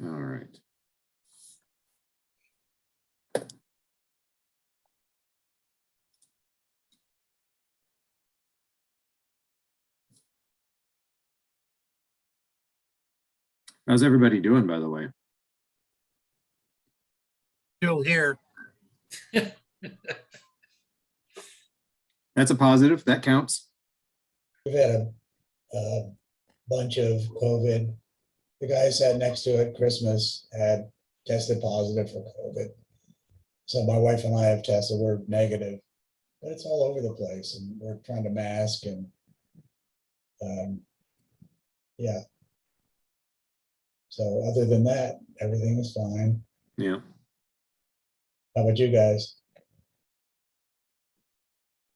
All right. How's everybody doing, by the way? Still here. That's a positive. That counts. We've had a bunch of COVID. The guy I sat next to at Christmas had tested positive for COVID. So my wife and I have tested, we're negative, but it's all over the place and we're trying to mask and yeah. So other than that, everything is fine. Yeah. How about you guys?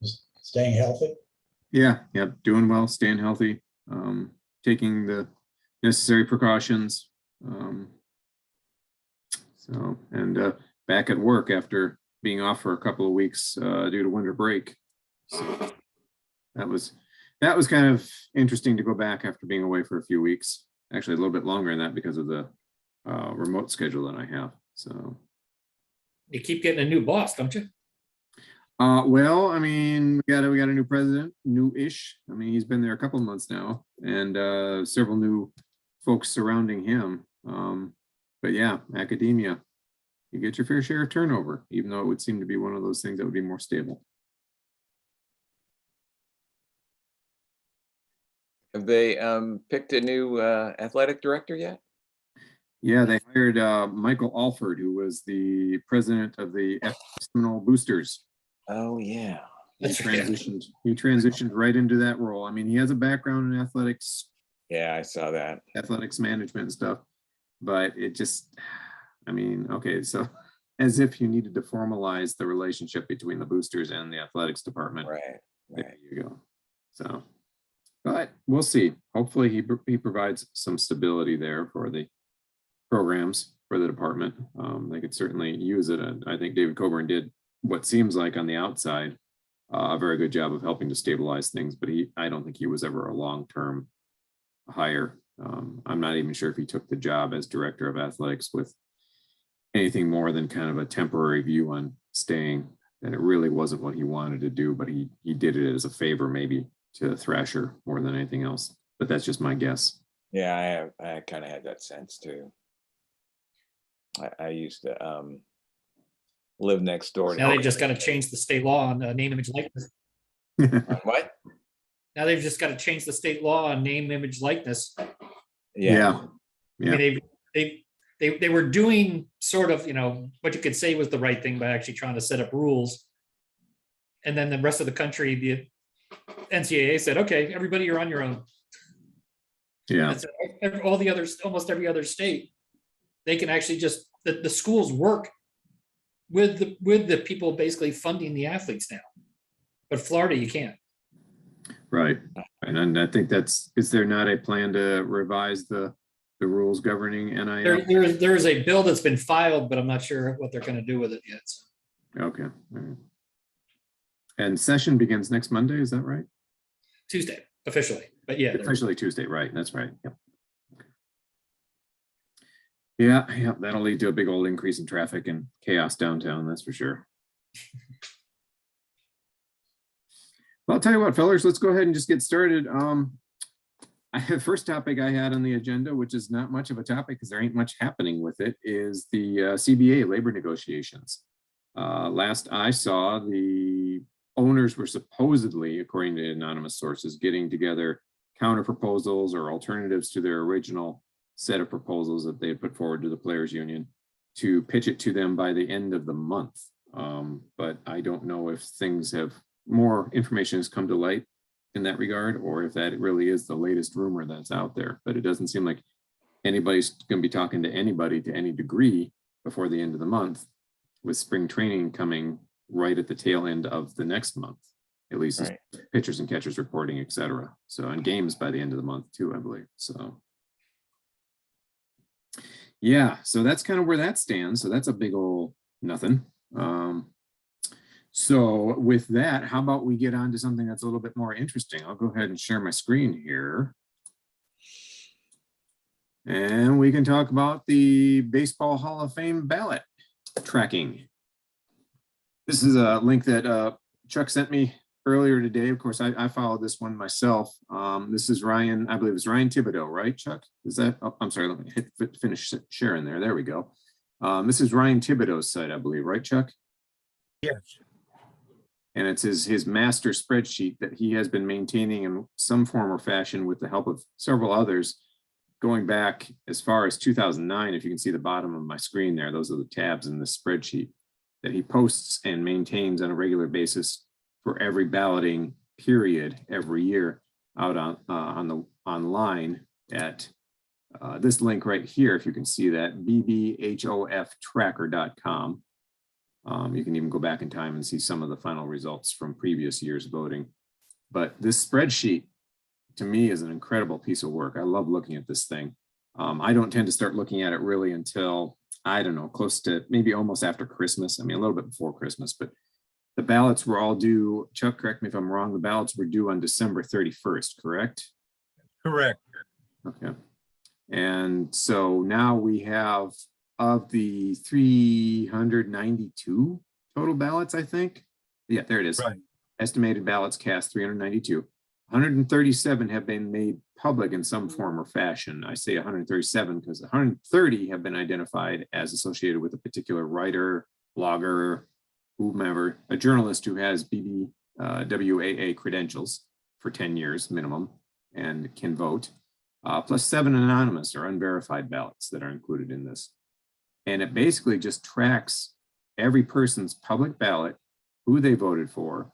Just staying healthy? Yeah. Doing well, staying healthy, taking the necessary precautions. And back at work after being off for a couple of weeks due to winter break. So that was kind of interesting to go back after being away for a few weeks. Actually, a little bit longer than that because of the remote schedule that I have. So you keep getting a new boss, don't you? Well, I mean, we got a new president, new-ish. I mean, he's been there a couple of months now, and several new folks surrounding him. But yeah, academia, you get your fair share of turnover, even though it would seem to be one of those things that would be more stable. Have they picked a new athletic director yet? Yeah, they hired Michael Alford, who was the president of the Seminole Boosters. Oh yeah, He transitioned right into that role. I mean, he has a background in athletics. Yeah, I saw that. Athletics management and stuff, but it just, I mean, okay, so as if you needed to formalize the relationship between the boosters and the athletics department. Right. There you go. So, but we'll see. Hopefully he provides some stability there for the programs for the department. They could certainly use it. And I think David Coburn did what seems like on the outside a very good job of helping to stabilize things, but I don't think he was ever a long-term hire. I'm not even sure if he took the job as director of athletics with anything more than kind of a temporary view on staying, and it really wasn't what he wanted to do, but he did it as a favor maybe to Thrasher more than anything else, but that's just my guess. Yeah, I kind of had that sense too. I used to live next door. Now they've just got to change the state law on name, image, likeness. What? Now they've just got to change the state law on name, image, likeness. Yeah. I mean, they were doing sort of, what you could say was the right thing by actually trying to set up rules. And then the rest of the country, the NCAA said, okay, everybody, you're on your own. Yeah. All the others, almost every other state, they can actually just, the schools work with the people basically funding the athletes now. But Florida, you can't. Right. And I think is there not a plan to revise the rules governing NIL? There is a bill that's been filed, but I'm not sure what they're going to do with it yet. So. Okay. All right. And session begins next Monday, is that right? Tuesday, officially. But yeah. Officially Tuesday, right. That's right. Yep. Yeah, that'll lead to a big old increase in traffic and chaos downtown, that's for sure. Well, I'll tell you what, fellas, let's go ahead and just get started. The first topic I had on the agenda, which is not much of a topic because there ain't much happening with it, is the CBA Labor Negotiations. Last I saw, the owners were supposedly, according to anonymous sources, getting together counter proposals or alternatives to their original set of proposals that they had put forward to the players union to pitch it to them by the end of the month. But I don't know if more information has come to light in that regard, or if that really is the latest rumor that's out there. But it doesn't seem like anybody's going to be talking to anybody to any degree before the end of the month, with spring training coming right at the tail end of the next month, at least right. Pitchers and catchers reporting, etc. So, and games by the end of the month too, I believe. So yeah, so that's kind of where that stands. So that's a big old nothing. So with that, how about we get on to something that's a little bit more interesting? I'll go ahead and share my screen here. And we can talk about the Baseball Hall of Fame ballot tracking. This is a link that Chuck sent me earlier today. Of course, I followed this one myself. This is Ryan, I believe it's Ryan Thibodeau, right, Chuck? Is that, oh, I'm sorry, let me finish sharing there. There we go. This is Ryan Thibodeau's site, I believe, right, Chuck? Yes. And it's his master spreadsheet that he has been maintaining in some form or fashion with the help of several others, going back as far as 2009. If you can see the bottom of my screen there, those are the tabs in the spreadsheet that he posts and maintains on a regular basis for every balloting period every year out on online at this link right here. If you can see that, bbhoftracker.com. You can even go back in time and see some of the final results from previous years voting. But this spreadsheet, to me, is an incredible piece of work. I love looking at this thing. I don't tend to start looking at it really until, I don't know, close to maybe almost after Christmas. I mean, a little bit before Christmas, but the ballots were all due, Chuck, correct me if I'm wrong, the ballots were due on December 31st, correct? Correct. Okay. And so now we have, of the 392 total ballots, I think. Yeah, there it is. Right. Estimated ballots cast 392. 137 have been made public in some form or fashion. I say 137 because 130 have been identified as associated with a particular writer, blogger, whomever, a journalist who has BBWAA credentials for 10 years minimum and can vote, plus 7 anonymous or unverified ballots that are included in this. And it basically just tracks every person's public ballot, who they voted for,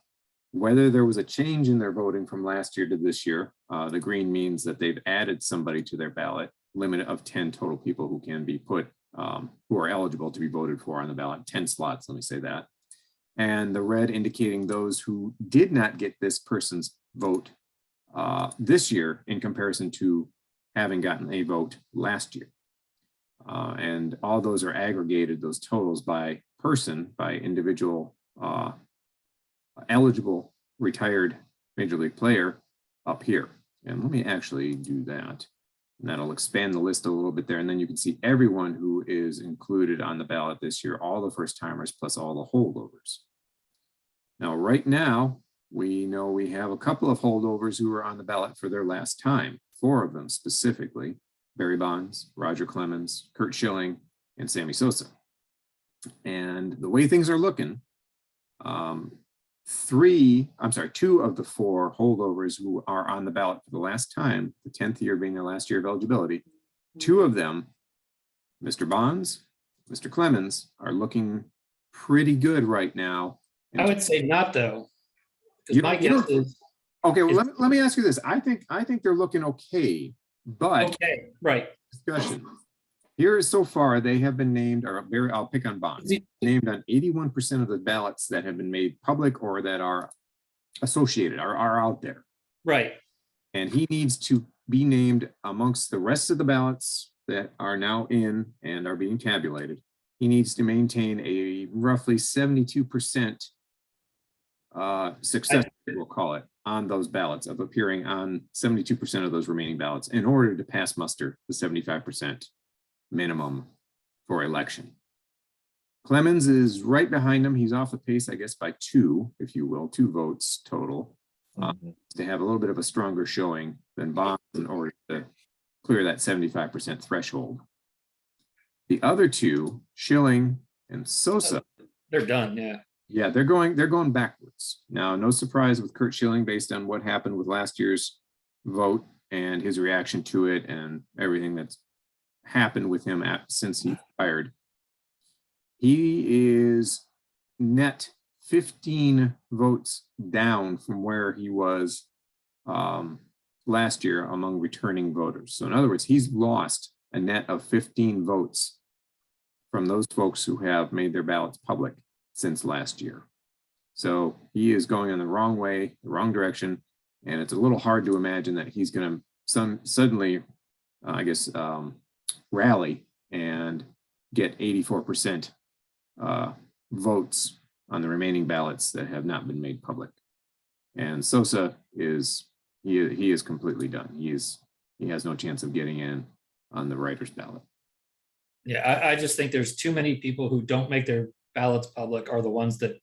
whether there was a change in their voting from last year to this year. The green means that they've added somebody to their ballot, limit of 10 total people who can be put, who are eligible to be voted for on the ballot, 10 slots, let me say that. And the red indicating those who did not get this person's vote this year in comparison to having gotten a vote last year. And all those are aggregated, those totals by person, by individual eligible retired major league player up here. And let me actually do that. And that'll expand the list a little bit there. And then you can see everyone who is included on the ballot this year, all the first timers plus all the holdovers. Now, right now, we know we have a couple of holdovers who are on the ballot for their last time, 4 of them specifically. Barry Bonds, Roger Clemens, Curt Schilling, and Sammy Sosa. And the way things are looking, 2 of the 4 holdovers who are on the ballot for the last time, the 10th year being their last year of eligibility, 2 of them, Mr. Bonds, Mr. Clemens, are looking pretty good right now. I would say not, though. Because my guess is. Okay, well, let me ask you this. I think they're looking okay. But okay, right. Discussion. Here so far, they have been named, or I'll pick on Bonds, named on 81% of the ballots that have been made public or that are associated, are out there. Right. And he needs to be named amongst the rest of the ballots that are now in and are being tabulated. He needs to maintain a roughly 72% success, we'll call it, on those ballots, of appearing on 72% of those remaining ballots in order to pass muster the 75% minimum for election. Clemens is right behind him. He's off the pace, I guess, by 2, if you will, 2 votes total, to have a little bit of a stronger showing than Bonds in order to clear that 75% threshold. The other 2, Schilling and Sosa, they're done, yeah. Yeah, they're going backwards. Now, no surprise with Curt Schilling based on what happened with last year's vote and his reaction to it and everything that's happened with him since he fired. He is net 15 votes down from where he was last year among returning voters. So in other words, he's lost a net of 15 votes from those folks who have made their ballots public since last year. So he is going in the wrong way, the wrong direction. And it's a little hard to imagine that he's going to suddenly, rally and get 84% votes on the remaining ballots that have not been made public. And Sosa is, he is completely done. He has no chance of getting in. on the writer's ballot. Yeah, I just think there's too many people who don't make their ballots public are the ones that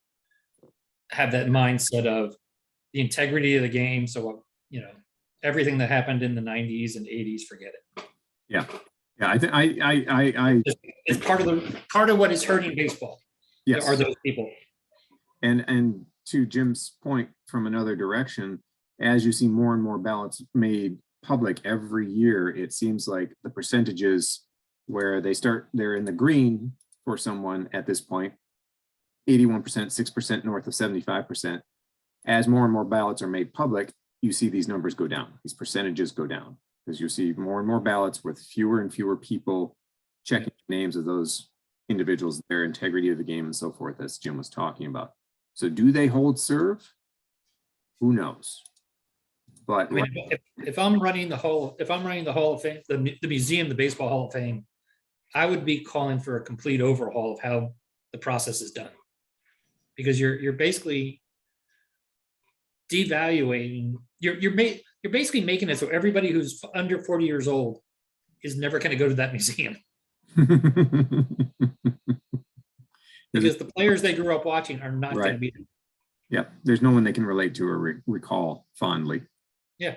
have that mindset of the integrity of the game. So, everything that happened in the 90s and 80s, forget it. Yeah. Yeah. I think I It's part of what is hurting baseball. yes. Are those people. And to Jim's point from another direction, as you see more and more ballots made public every year, it seems like the percentages where they're in the green for someone at this point, 81%, 6% north of 75%. As more and more ballots are made public, you see these numbers go down, these percentages go down, because you see more and more ballots with fewer and fewer people checking names of those individuals, their integrity of the game and so forth, as Jim was talking about. So do they hold serve? Who knows? But I mean, if I'm running the Hall of Fame, the museum, the Baseball Hall of Fame, I would be calling for a complete overhaul of how the process is done, because you're basically devaluating. You're basically making it so everybody who's under 40 years old is never going to go to that museum, because the players they grew up watching are not going to be there. Yeah, there's no one they can relate to or recall fondly. Yeah.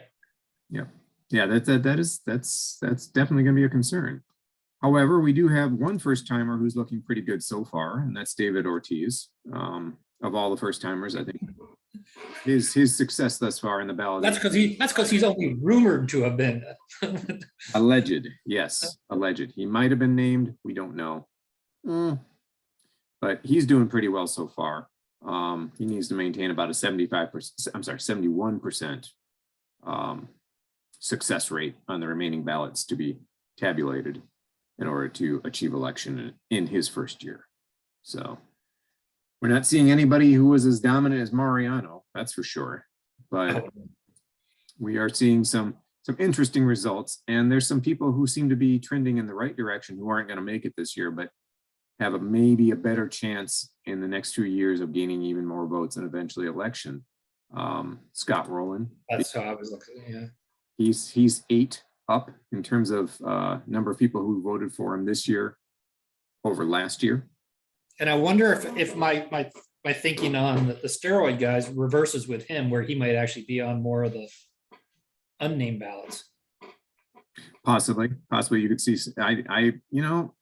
That's definitely going to be a concern. However, we do have one first timer who's looking pretty good so far, and that's David Ortiz. Of all the first timers, I think his success thus far in the ballot. That's because he's only rumored to have been Alleged, yes, alleged. He might have been named. We don't know, but he's doing pretty well so far. He needs to maintain about a 71% success rate on the remaining ballots to be tabulated in order to achieve election in his first year. So we're not seeing anybody who was as dominant as Mariano, that's for sure. But we are seeing some interesting results, and there's some people who seem to be trending in the right direction who aren't going to make it this year, but have maybe a better chance in the next 2 years of gaining even more votes and eventually election. Scott Rowland. That's how I was looking. Yeah. He's 8 up in terms of number of people who voted for him this year over last year. And I wonder if my thinking on the steroid guys reverses with him, where he might actually be on more of the unnamed ballots. Possibly you could see. He's on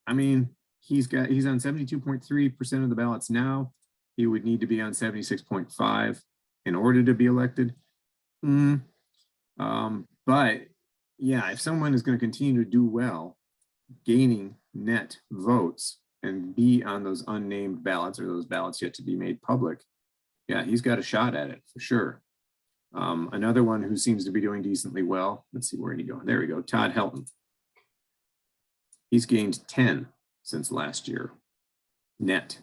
72.3% of the ballots now. He would need to be on 76.5 in order to be elected. But yeah, if someone is going to continue to do well, gaining net votes and be on those unnamed ballots or those ballots yet to be made public, yeah, he's got a shot at it for sure. Another one who seems to be doing decently well. Let's see, where did he go? There we go. Todd Helton. He's gained 10 since last year net,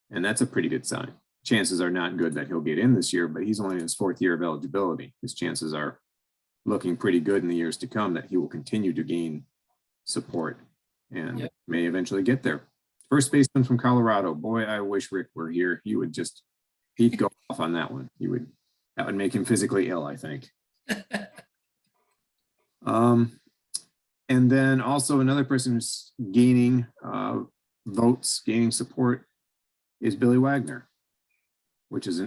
and that's a pretty good sign. Chances are not good that he'll get in this year, but he's only in his 4th year of eligibility. His chances are looking pretty good in the years to come that he will continue to gain support and may eventually get there. First baseman from Colorado. Boy, I wish Rick were here. He'd go off on that one. That would make him physically ill, I think. And then also another person who's gaining votes, gaining support is Billy Wagner,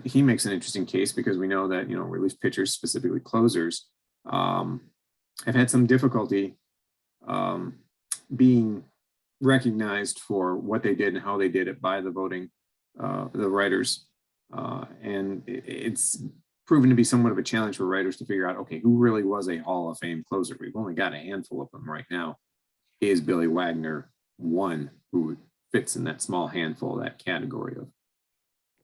he makes an interesting case because we know that, relief pitchers, specifically closers, have had some difficulty being recognized for what they did and how they did it by the voting, the writers. And it's proven to be somewhat of a challenge for writers to figure out, okay, who really was a Hall of Fame closer? We've only got a handful of them right now. Is Billy Wagner one who fits in that small handful, that category of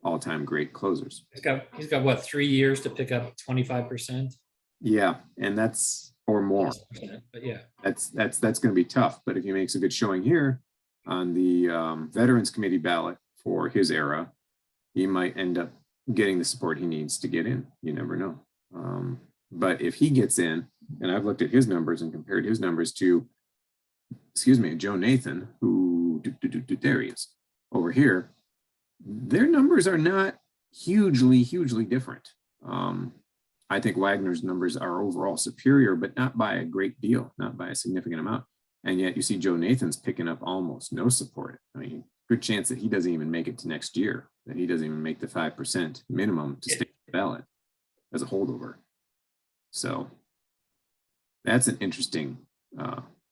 all-time great closers? He's got what, 3 years to pick up 25%? Yeah, and that's or more. But yeah, that's going to be tough. But if he makes a good showing here on the Veterans Committee ballot for his era, he might end up getting the support he needs to get in. You never know. But if he gets in, and I've looked at his numbers and compared his numbers to, Joe Nathan, who there he is over here, their numbers are not hugely different. I think Wagner's numbers are overall superior, but not by a great deal, not by a significant amount. And yet you see Joe Nathan's picking up almost no support. I mean, good chance that he doesn't even make it to next year, that he doesn't even make the 5% minimum to stay on the ballot as a holdover. So that's an interesting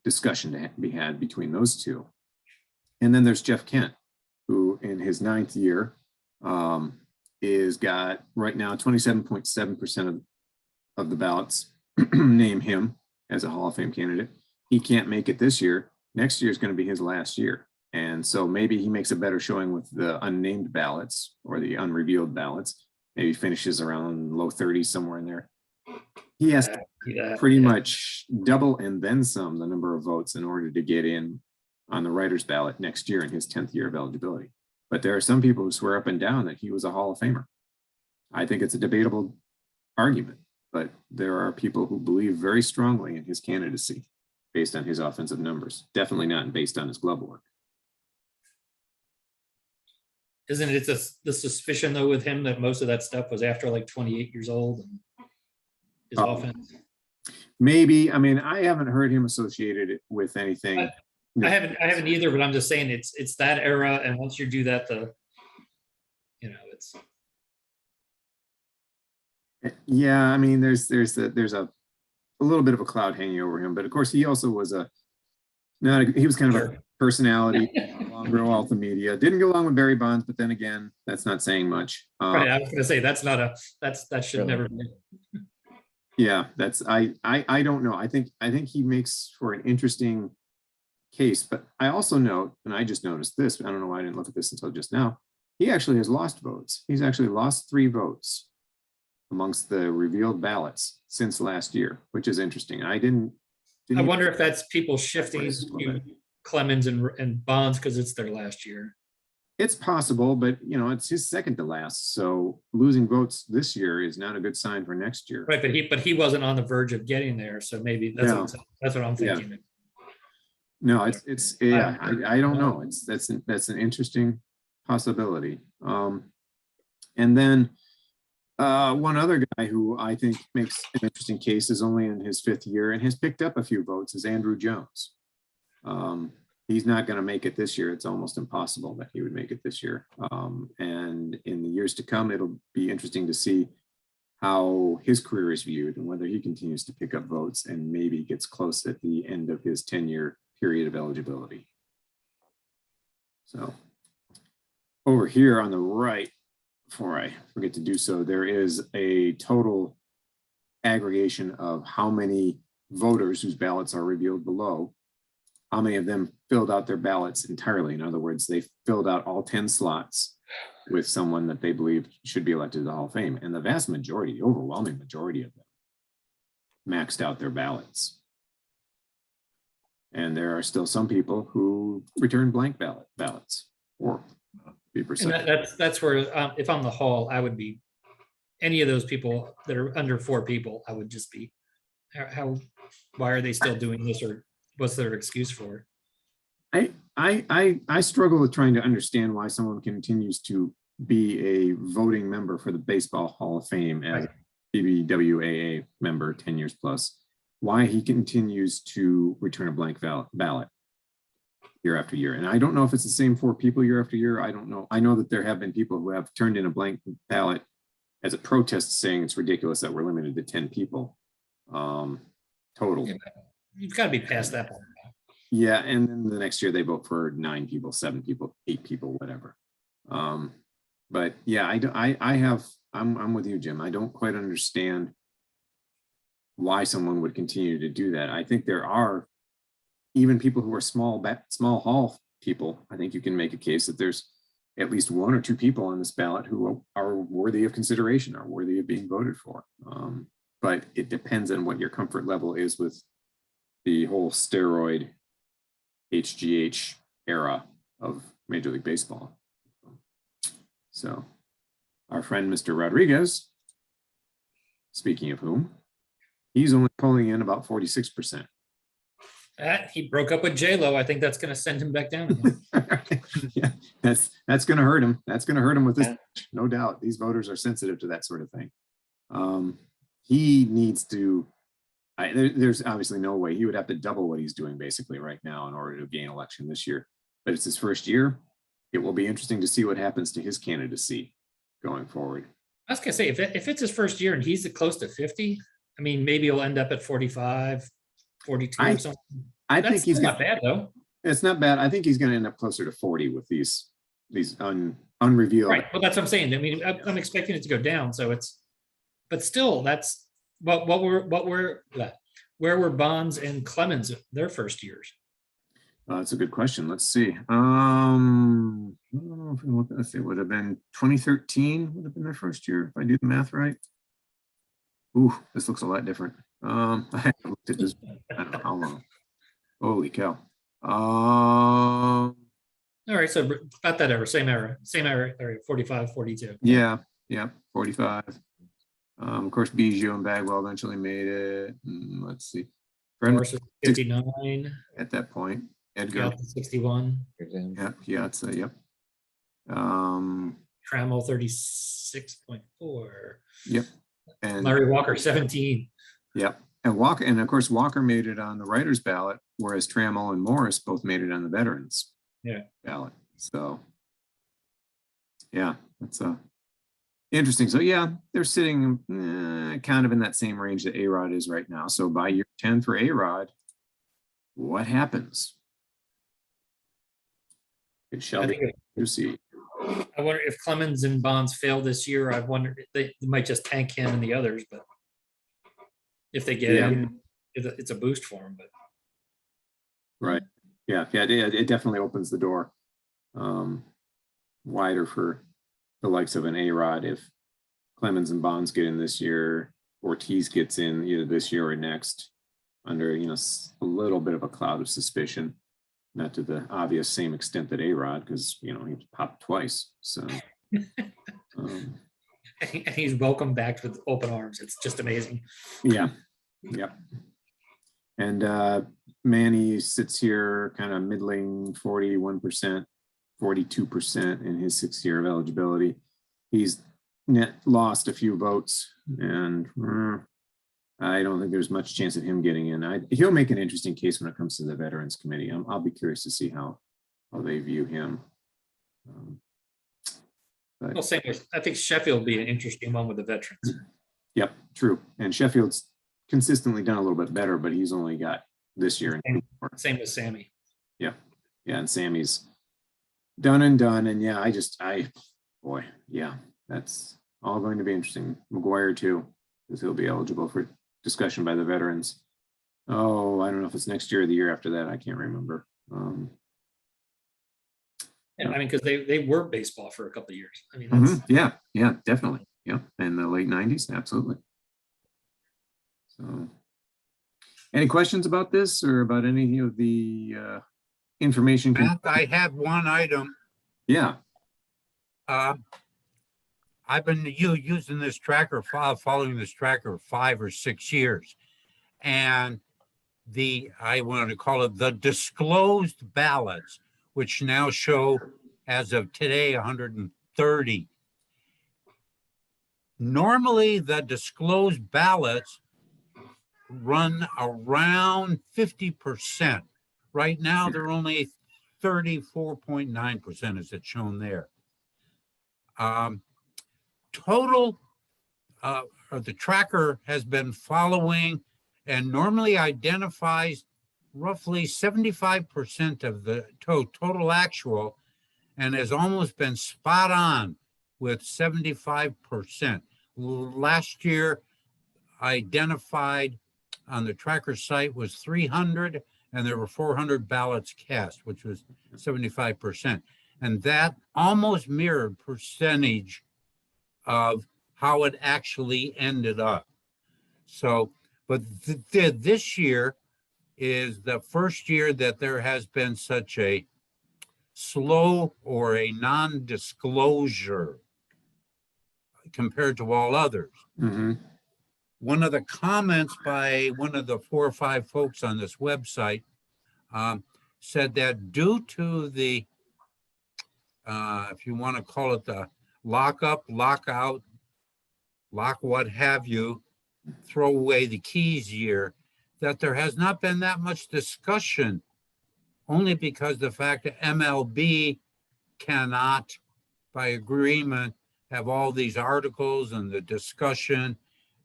discussion to be had between those two. And then there's Jeff Kent, who in his 9th year is got right now 27.7% of the ballots name him as a Hall of Fame candidate. He can't make it this year. Next year is going to be his last year. And so maybe he makes a better showing with the unnamed ballots or the unrevealed ballots. Maybe finishes around low 30s, somewhere in there. He has to pretty much double and then some the number of votes in order to get in on the writer's ballot next year in his 10th year of eligibility. But there are some people who swear up and down that he was a Hall of Famer. I think it's a debatable argument, but there are people who believe very strongly in his candidacy based on his offensive numbers, definitely not based on his glove work. Isn't it the suspicion though with him that most of that stuff was after like 28 years old and his offense? Maybe. I mean, I haven't heard him associated with anything. I haven't either, but I'm just saying it's that era, and once you do that, it's. Yeah, I mean, there's a little bit of a cloud hanging over him, but of course he also was he was kind of a personality, grow out the media. Didn't go along with Barry Bonds, but then again, that's not saying much. Right, I was going to say that should never be. Yeah, I don't know. I think he makes for an interesting case, but I also note, and I just noticed this, I don't know why I didn't look at this until just now, he actually has lost votes. He's actually lost 3 votes amongst the revealed ballots since last year, which is interesting. I wonder if that's people shifting to Clemens and Bonds because it's their last year. It's possible, but it's his second to last. So losing votes this year is not a good sign for next year. Right, but he wasn't on the verge of getting there, so maybe that's what I'm thinking. Yeah. No, it's yeah. I don't know. That's an interesting possibility. And then one other guy who I think makes an interesting case is only in his 5th year and has picked up a few votes is Andrew Jones. He's not going to make it this year. It's almost impossible that he would make it this year. And in the years to come, it'll be interesting to see how his career is viewed and whether he continues to pick up votes and maybe gets close at the end of his 10-year period of eligibility. So over here on the right, before I forget to do so, there is a total aggregation of how many voters whose ballots are revealed below, how many of them filled out their ballots entirely. In other words, they filled out all 10 slots with someone that they believe should be elected to the Hall of Fame. And the vast majority, the overwhelming majority of them maxed out their ballots. And there are still some people who return blank ballots, or be precise. And that's where, if I'm the Hall, I would be any of those people that are under 4 people. I would just be, why are they still doing this, or what's their excuse for it? I struggle with trying to understand why someone continues to be a voting member for the Baseball Hall of Fame as a BBWAA member 10 years plus. Why he continues to return a blank ballot year after year. And I don't know if it's the same 4 people year after year. I don't know. I know that there have been people who have turned in a blank ballot as a protest saying it's ridiculous that we're limited to 10 people total. Yeah, you've got to be past that point. Yeah, and then the next year they vote for 9 people, 7 people, 8 people, whatever. But yeah, I'm with you, Jim. I don't quite understand why someone would continue to do that. I think there are even people who are small hall people. I think you can make a case that there's at least 1 or 2 people on this ballot who are worthy of consideration, are worthy of being voted for. But it depends on what your comfort level is with the whole steroid HGH era of Major League Baseball. So our friend, Mr. Rodriguez, speaking of whom, he's only pulling in about 46%. He broke up with J-Lo. I think that's going to send him back down. Yeah, that's going to hurt him. That's going to hurt him with this, no doubt. These voters are sensitive to that sort of thing. He needs to There's obviously no way. He would have to double what he's doing basically right now in order to gain election this year. But it's his first year. It will be interesting to see what happens to his candidacy going forward. I was gonna say, if it's his first year and he's close to 50, I mean, maybe he'll end up at 45, 42 or something. I That's think he's not bad though. It's not bad. I think he's going to end up closer to 40 with these unrevealed. Right. Well, that's what I'm saying. I mean, I'm expecting it to go down. So but still, that's where were Bonds and Clemens their first years? That's a good question. Let's see. Let's see. Would have been 2013 would have been their first year if I do the math right. Ooh, this looks a lot different. I haven't looked at this. I don't know how long. Holy cow. All right, so about that same era, 45, 42. Yeah, 45. Of course, Bijou and Bagwell eventually made it. Let's see. Morris was 59. At that point. Edgar. 61. Yep, yep. Trammell 36.4. Yep. And Larry Walker 17. Yep. And Walker, and of course, Walker made it on the writer's ballot, whereas Trammell and Morris both made it on the veterans ballot. So, yeah, that's interesting. So, yeah, they're sitting kind of in that same range that A-Rod is right now. So, by year 10 for A-Rod, what happens? It shall be see. I wonder if Clemens and Bonds fail this year. I wonder if they might just tank him and the others, but if they get him, it's a boost for him. But right, yeah, it definitely opens the door wider for the likes of an A-Rod. If Clemens and Bonds get in this year, Ortiz gets in either this year or next, under a little bit of a cloud of suspicion, not to the obvious same extent that A-Rod, because he popped twice. So and he's welcomed back with open arms. It's just amazing. Yeah. And Manny sits here kind of middling 41%, 42% in his 6th year of eligibility. He's net lost a few votes, and I don't think there's much chance of him getting in. He'll make an interesting case when it comes to the Veterans Committee. I'll be curious to see how they view him. Well, same with, I think Sheffield will be an interesting one with the veterans. Yep, true. And Sheffield's consistently done a little bit better, but he's only got this year. Same with Sammy. Yeah, and Sammy's done and done. And yeah, boy, yeah, that's all going to be interesting. McGuire too, because he'll be eligible for discussion by the veterans. Oh, I don't know if it's next year or the year after that. I can't remember. And I mean, because they were baseball for a couple of years. I mean, that's, yeah, definitely. Yeah, in the late 90s, absolutely. So, any questions about this or about any of the information? Matt, I have one item. Yeah. I've been using this tracker file, following this tracker 5 or 6 years. And I want to call it the disclosed ballots, which now show, as of today, 130. Normally, the disclosed ballots run around 50%. Right now, they're only 34.9%, as it's shown there. Total, the tracker has been following and normally identifies roughly 75% of the total actual, and has almost been spot on with 75%. Last year, identified on the tracker site was 300, and there were 400 ballots cast, which was 75%. And that almost mirrored percentage of how it actually ended up. So, but this year is the first year that there has been such a slow or a non-disclosure compared to all others. Mm-hmm. One of the comments by one of the 4 or 5 folks on this website said that due to the, if you want to call it the lockup, lockout, lock what have you, throw away the keys year, that there has not been that much discussion, only because the fact that MLB cannot, by agreement, have all these articles and the discussion.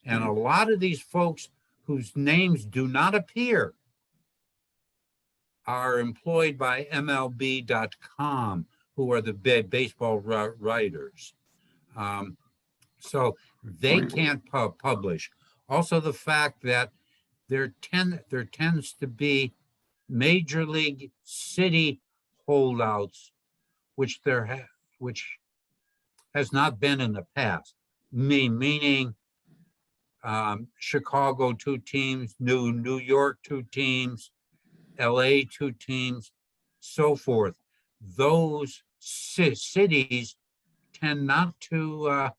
And a lot of these folks whose names do not appear are employed by MLB.com, who are the baseball writers. So they can't publish. Also, the fact that there tends to be major league city holdouts, which has not been in the past. Meaning Chicago 2 teams, New York 2 teams, LA 2 teams, so forth. Those cities tend not to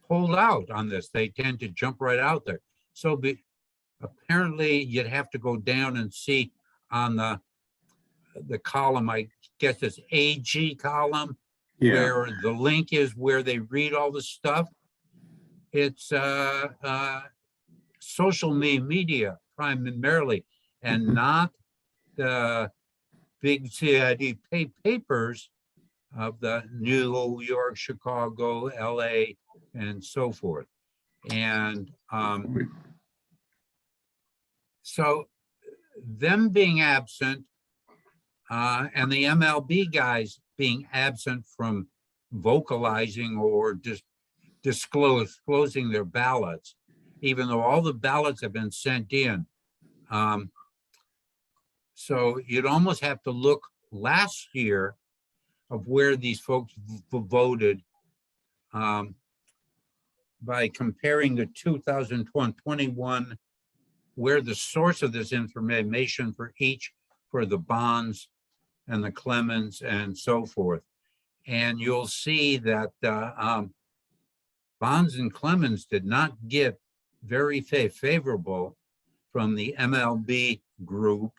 hold out on this. They tend to jump right out there. So apparently you'd have to go down and see on the column, I guess it's AG column, where the link is where they read all the stuff. It's social media primarily, and not the big CID papers of the New York, Chicago, LA, and so forth. And so them being absent and the MLB guys being absent from vocalizing or just disclosing their ballots, even though all the ballots have been sent in. So you'd almost have to look last year of where these folks voted by comparing the 2021, where the source of this information for each, for the Bonds and the Clemens and so forth. And you'll see that Bonds and Clemens did not get very favorable from the MLB group,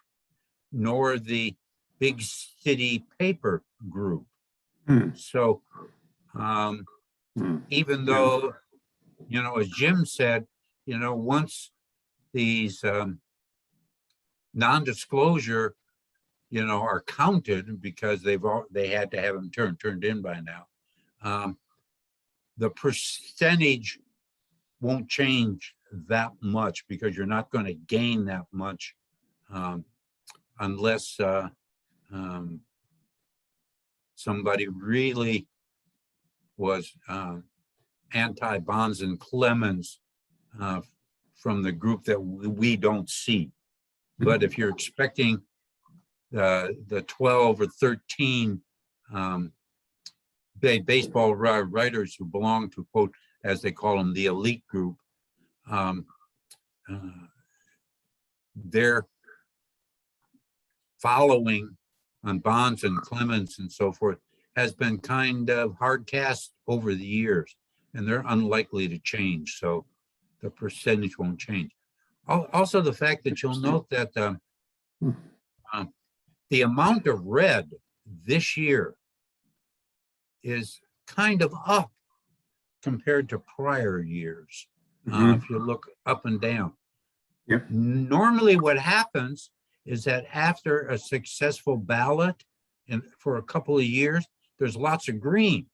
nor the big city paper group. So even though, you know, as Jim said, you know, once these non-disclosure, you know, are counted, because they had to have them turned in by now, the percentage won't change that much, because you're not going to gain that much unless somebody really was anti-Bonds and Clemens from the group that we don't see. But if you're expecting the 12 or 13 baseball writers who belong to, quote, as they call them, the elite group, their following on Bonds and Clemens and so forth has been kind of hard cast over the years, and they're unlikely to change. So the percentage won't change. Also, the fact that you'll note that the amount of red this year is kind of up compared to prior years. If you look up and down. Normally what happens is that after a successful ballot for a couple of years, there's lots of green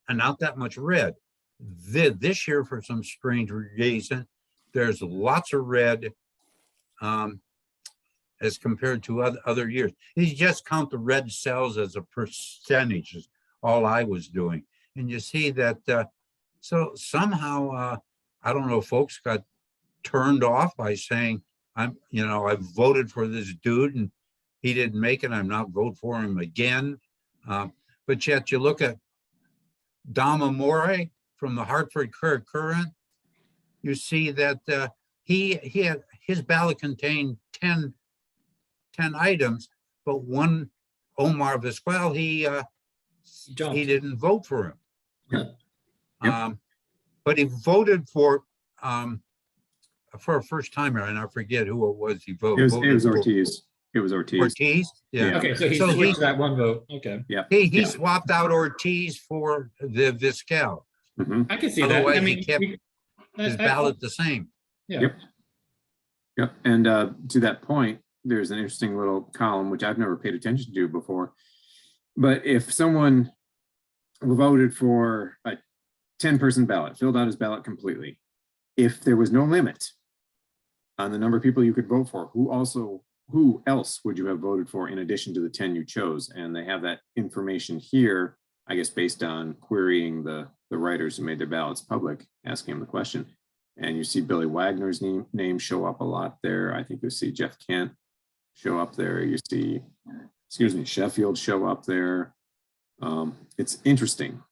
and not that much red. This year, for some strange reason, there's lots of red as compared to other years. You just count the red cells as a percentage, is all I was doing. And you see that, so somehow, I don't know, folks got turned off by saying, I voted for this dude and he didn't make it, I'm not voting for him again. But yet you look at Dom Amore from the Hartford Courant, you see that he had, his ballot contained 10 items, but one, Omar Vizquel, he didn't vote for him. But he voted for a first timer, and I forget who it was he voted. It was Ortiz. It was Ortiz. Ortiz? Yeah. Okay, so he switched that one vote. Okay. Yeah. He swapped out Ortiz for the Vizquel. Mm-hmm. I can see that. Otherwise, I mean, he kept his ballot the same. Yeah. Yep. Yep. And to that point, there's an interesting little column, which I've never paid attention to before. But if someone voted for a 10-person ballot, filled out his ballot completely, if there was no limit on the number of people you could vote for, who else would you have voted for in addition to the 10 you chose? And they have that information here, I guess, based on querying the writers who made their ballots public, asking them the question. And you see Billy Wagner's name show up a lot there. I think you see Jeff Kent show up there. You see, Sheffield show up there. It's interesting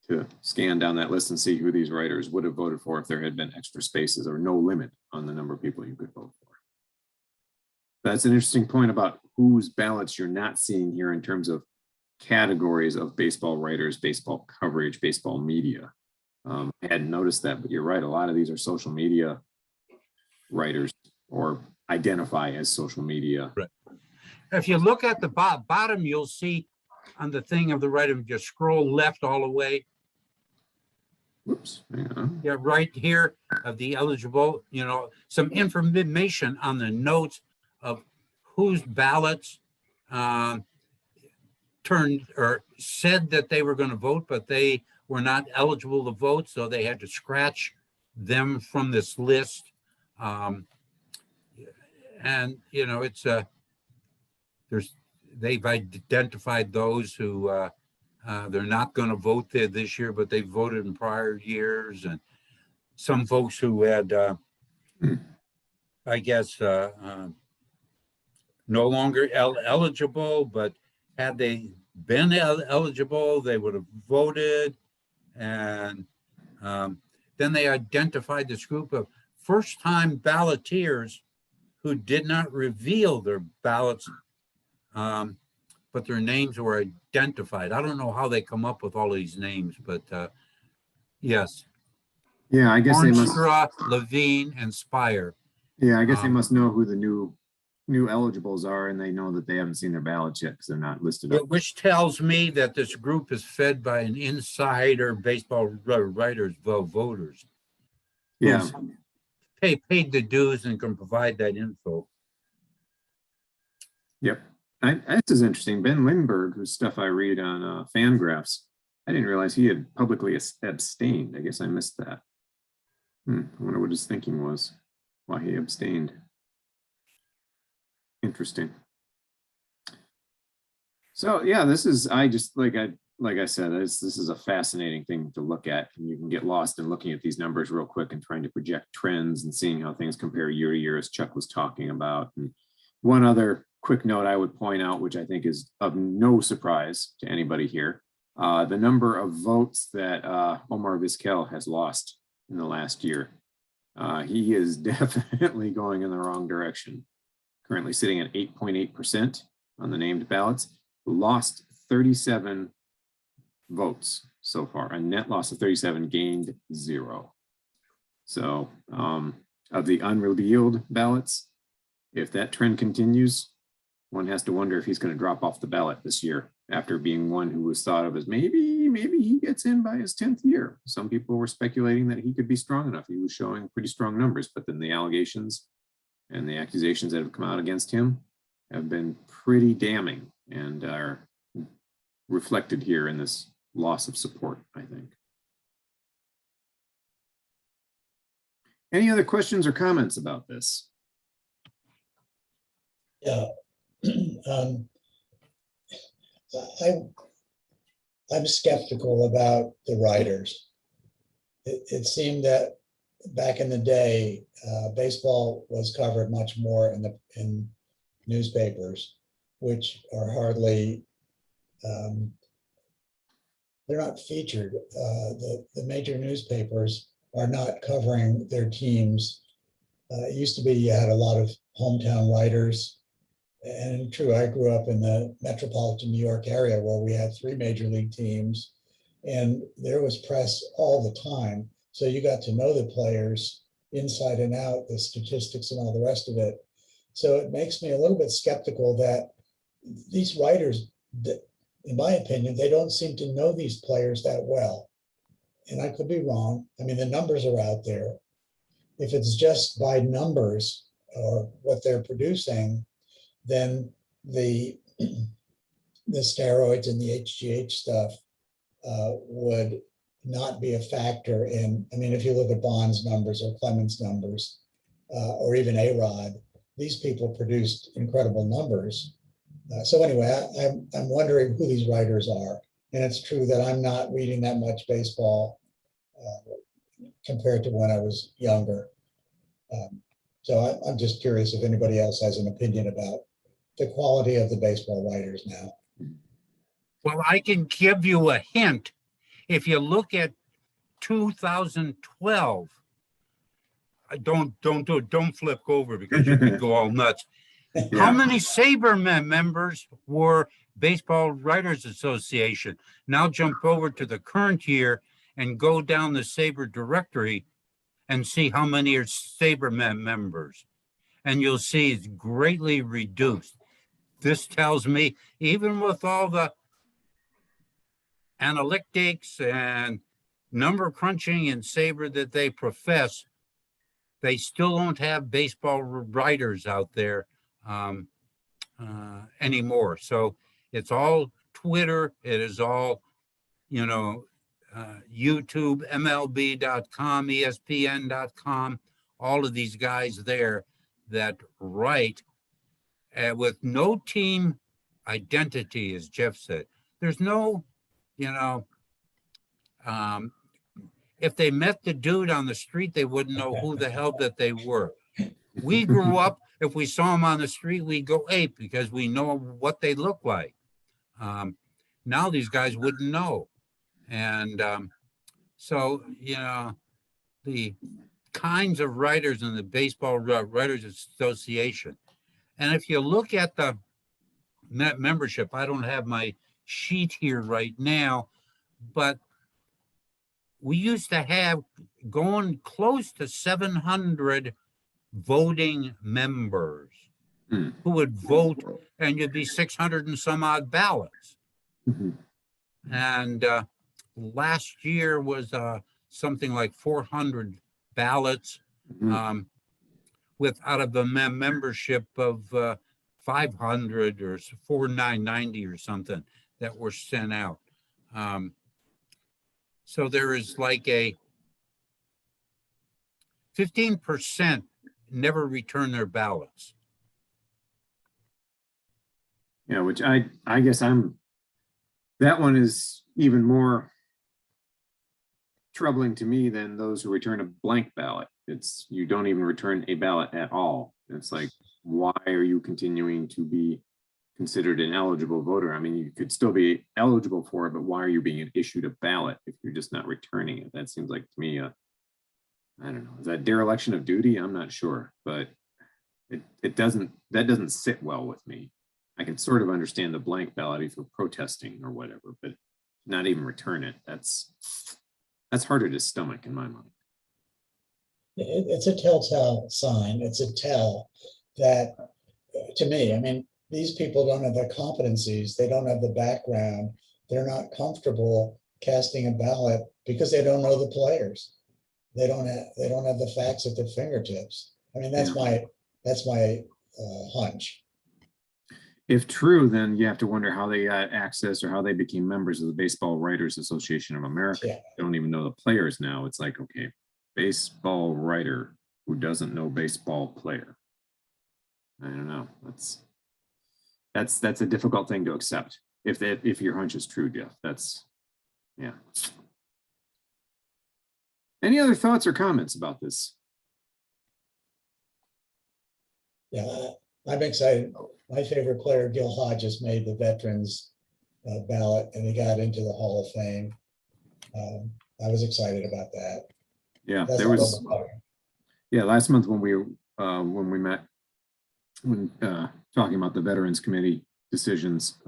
to scan down that list and see who these writers would have voted for if there had been extra spaces or no limit on the number of people you could vote for. That's an interesting point about whose ballots you're not seeing here in terms of categories of baseball writers, baseball coverage, baseball media. I hadn't noticed that, but you're right. A lot of these are social media writers or identify as social media. Right. If you look at the bottom, you'll see on the thing of the right of just scroll left all the way. Whoops. Hang on. Yeah, right here of the eligible, some information on the notes of whose ballots turned or said that they were going to vote, but they were not eligible to vote, so they had to scratch them from this list. And it's they've identified those who they're not going to vote there this year, but they voted in prior years, and some folks who had, I guess, no longer eligible, but had they been eligible, they would have voted. And then they identified this group of first-time balloteers who did not reveal their ballots, but their names were identified. I don't know how they come up with all these names, but yes. Yeah, I guess they must. Hornstra, Levine, and Spire. Yeah, I guess they must know who the new eligibles are, and they know that they haven't seen their ballots yet because they're not listed up. Which tells me that this group is fed by an insider baseball writers voters. Yeah. Paid the dues and can provide that info. Yep. This is interesting. Ben Lindbergh, whose stuff I read on Fangraphs, I didn't realize he had publicly abstained. I guess I missed that. I wonder what his thinking was, why he abstained. Interesting. So yeah, this is, like I said, this is a fascinating thing to look at, and you can get lost in looking at these numbers real quick and trying to project trends and seeing how things compare year to year, as Chuck was talking about. And one other quick note I would point out, which I think is of no surprise to anybody here, the number of votes that Omar Vizquel has lost in the last year. He is definitely going in the wrong direction. Currently sitting at 8.8% on the named ballots, lost 37 votes so far, a net loss of 37, gained 0. So of the unrevealed ballots, if that trend continues, one has to wonder if he's going to drop off the ballot this year after being one who was thought of as maybe he gets in by his 10th year. Some people were speculating that he could be strong enough. He was showing pretty strong numbers, but then the allegations and the accusations that have come out against him have been pretty damning and are reflected here in this loss of support, I think. Any other questions or comments about this? Yeah. I'm skeptical about the writers. It seemed that back in the day, baseball was covered much more in newspapers, which are hardly, they're not featured. The major newspapers are not covering their teams. It used to be you had a lot of hometown writers. And true, I grew up in the metropolitan New York area where we had 3 major league teams, and there was press all the time. So you got to know the players inside and out, the statistics and all the rest of it. So it makes me a little bit skeptical that these writers, in my opinion, they don't seem to know these players that well. And I could be wrong. I mean, the numbers are out there. If it's just by numbers, or what they're producing, then the steroids and the HGH stuff would not be a factor in, I mean, if you look at Bond's numbers or Clemens' numbers, or even A-Rod, these people produced incredible numbers. So anyway, I'm wondering who these writers are. And it's true that I'm not reading that much baseball compared to when I was younger. So I'm just curious if anybody else has an opinion about the quality of the baseball writers now. Well, I can give you a hint. If you look at 2012, don't flip over because you could go all nuts. How many SABR members were Baseball Writers Association? Now jump over to the current year and go down the SABR directory and see how many are SABR members. And you'll see it's greatly reduced. This tells me, even with all the analytics and number crunching and SABR that they profess, they still don't have baseball writers out there anymore. So it's all Twitter. It is all, YouTube, MLB.com, ESPN.com, all of these guys there that write with no team identity, as Jeff said. There's no, if they met the dude on the street, they wouldn't know who the hell that they were. We grew up, if we saw them on the street, we'd go ape because we know what they look like. Now these guys wouldn't know. And so, the kinds of writers in the Baseball Writers Association. And if you look at the membership, I don't have my sheet here right now, but we used to have going close to 700 voting members who would vote, and you'd be 600 and some odd ballots. And last year was something like 400 ballots with out of a membership of 500 or 4,990 or something that were sent out. So there is like a 15% never return their ballots. Yeah, which I guess that one is even more troubling to me than those who return a blank ballot. It's, you don't even return a ballot at all. It's like, why are you continuing to be considered an eligible voter? I mean, you could still be eligible for it, but why are you being issued a ballot if you're just not returning it? That seems like to me, I don't know, is that dereliction of duty? I'm not sure, but that doesn't sit well with me. I can sort of understand the blank ballot if you're protesting or whatever, but not even return it. That's harder to stomach in my mind. It's a telltale sign. It's a tell that, to me, I mean, these people don't have the competencies. They don't have the background. They're not comfortable casting a ballot because they don't know the players. They don't have the facts at their fingertips. I mean, that's my hunch. If true, then you have to wonder how they got access or how they became members of the Baseball Writers Association of America. Yeah. They don't even know the players now. It's like, okay, baseball writer who doesn't know baseball player. I don't know. That's a difficult thing to accept. If your hunch is true, Jeff, yeah. Any other thoughts or comments about this? Yeah, I'm excited. My favorite player, Gil Hodges, made the veterans ballot and he got into the Hall of Fame. I was excited about that. Yeah, That's there was. Yeah, last month when we met, talking about the Veterans Committee decisions,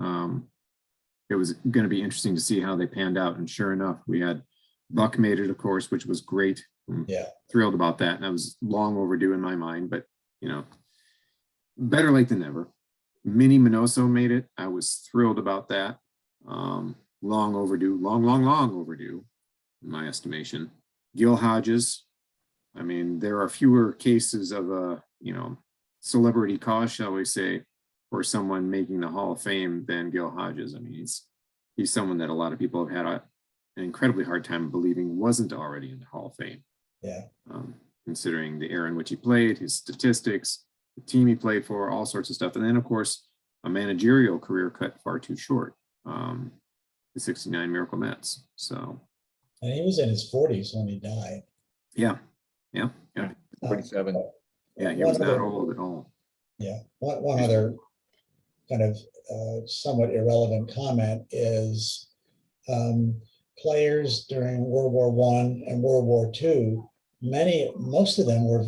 it was going to be interesting to see how they panned out. And sure enough, we had Buck made it, of course, which was great. I'm thrilled about that. And I was long overdue in my mind, but better late than never. Minnie Minoso made it. I was thrilled about that. Long overdue, long overdue, in my estimation. Gil Hodges. I mean, there are fewer cases of celebrity cause, shall we say, for someone making the Hall of Fame than Gil Hodges. I mean, he's someone that a lot of people have had an incredibly hard time believing wasn't already in the Hall of Fame. Yeah. Considering the era in which he played, his statistics, the team he played for, all sorts of stuff. And then, of course, a managerial career cut far too short. The 69 Miracle Mets. So. And he was in his 40s when he died. Yeah. 47. Yeah, he was not old at all. Yeah. One other kind of somewhat irrelevant comment is players during World War I and World War II, most of them were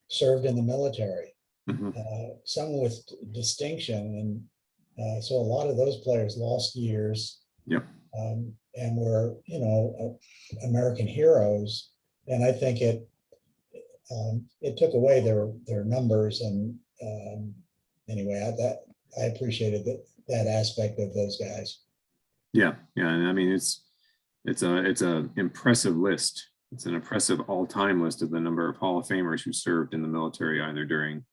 served in the military, some with distinction. And so a lot of those players lost years. Yep. And were, American heroes. And I think it took away their numbers. And anyway, I appreciated that aspect of those guys. Yeah, and I mean it's a impressive list. It's an impressive all-time list of the number of Hall of Famers who served in the military either during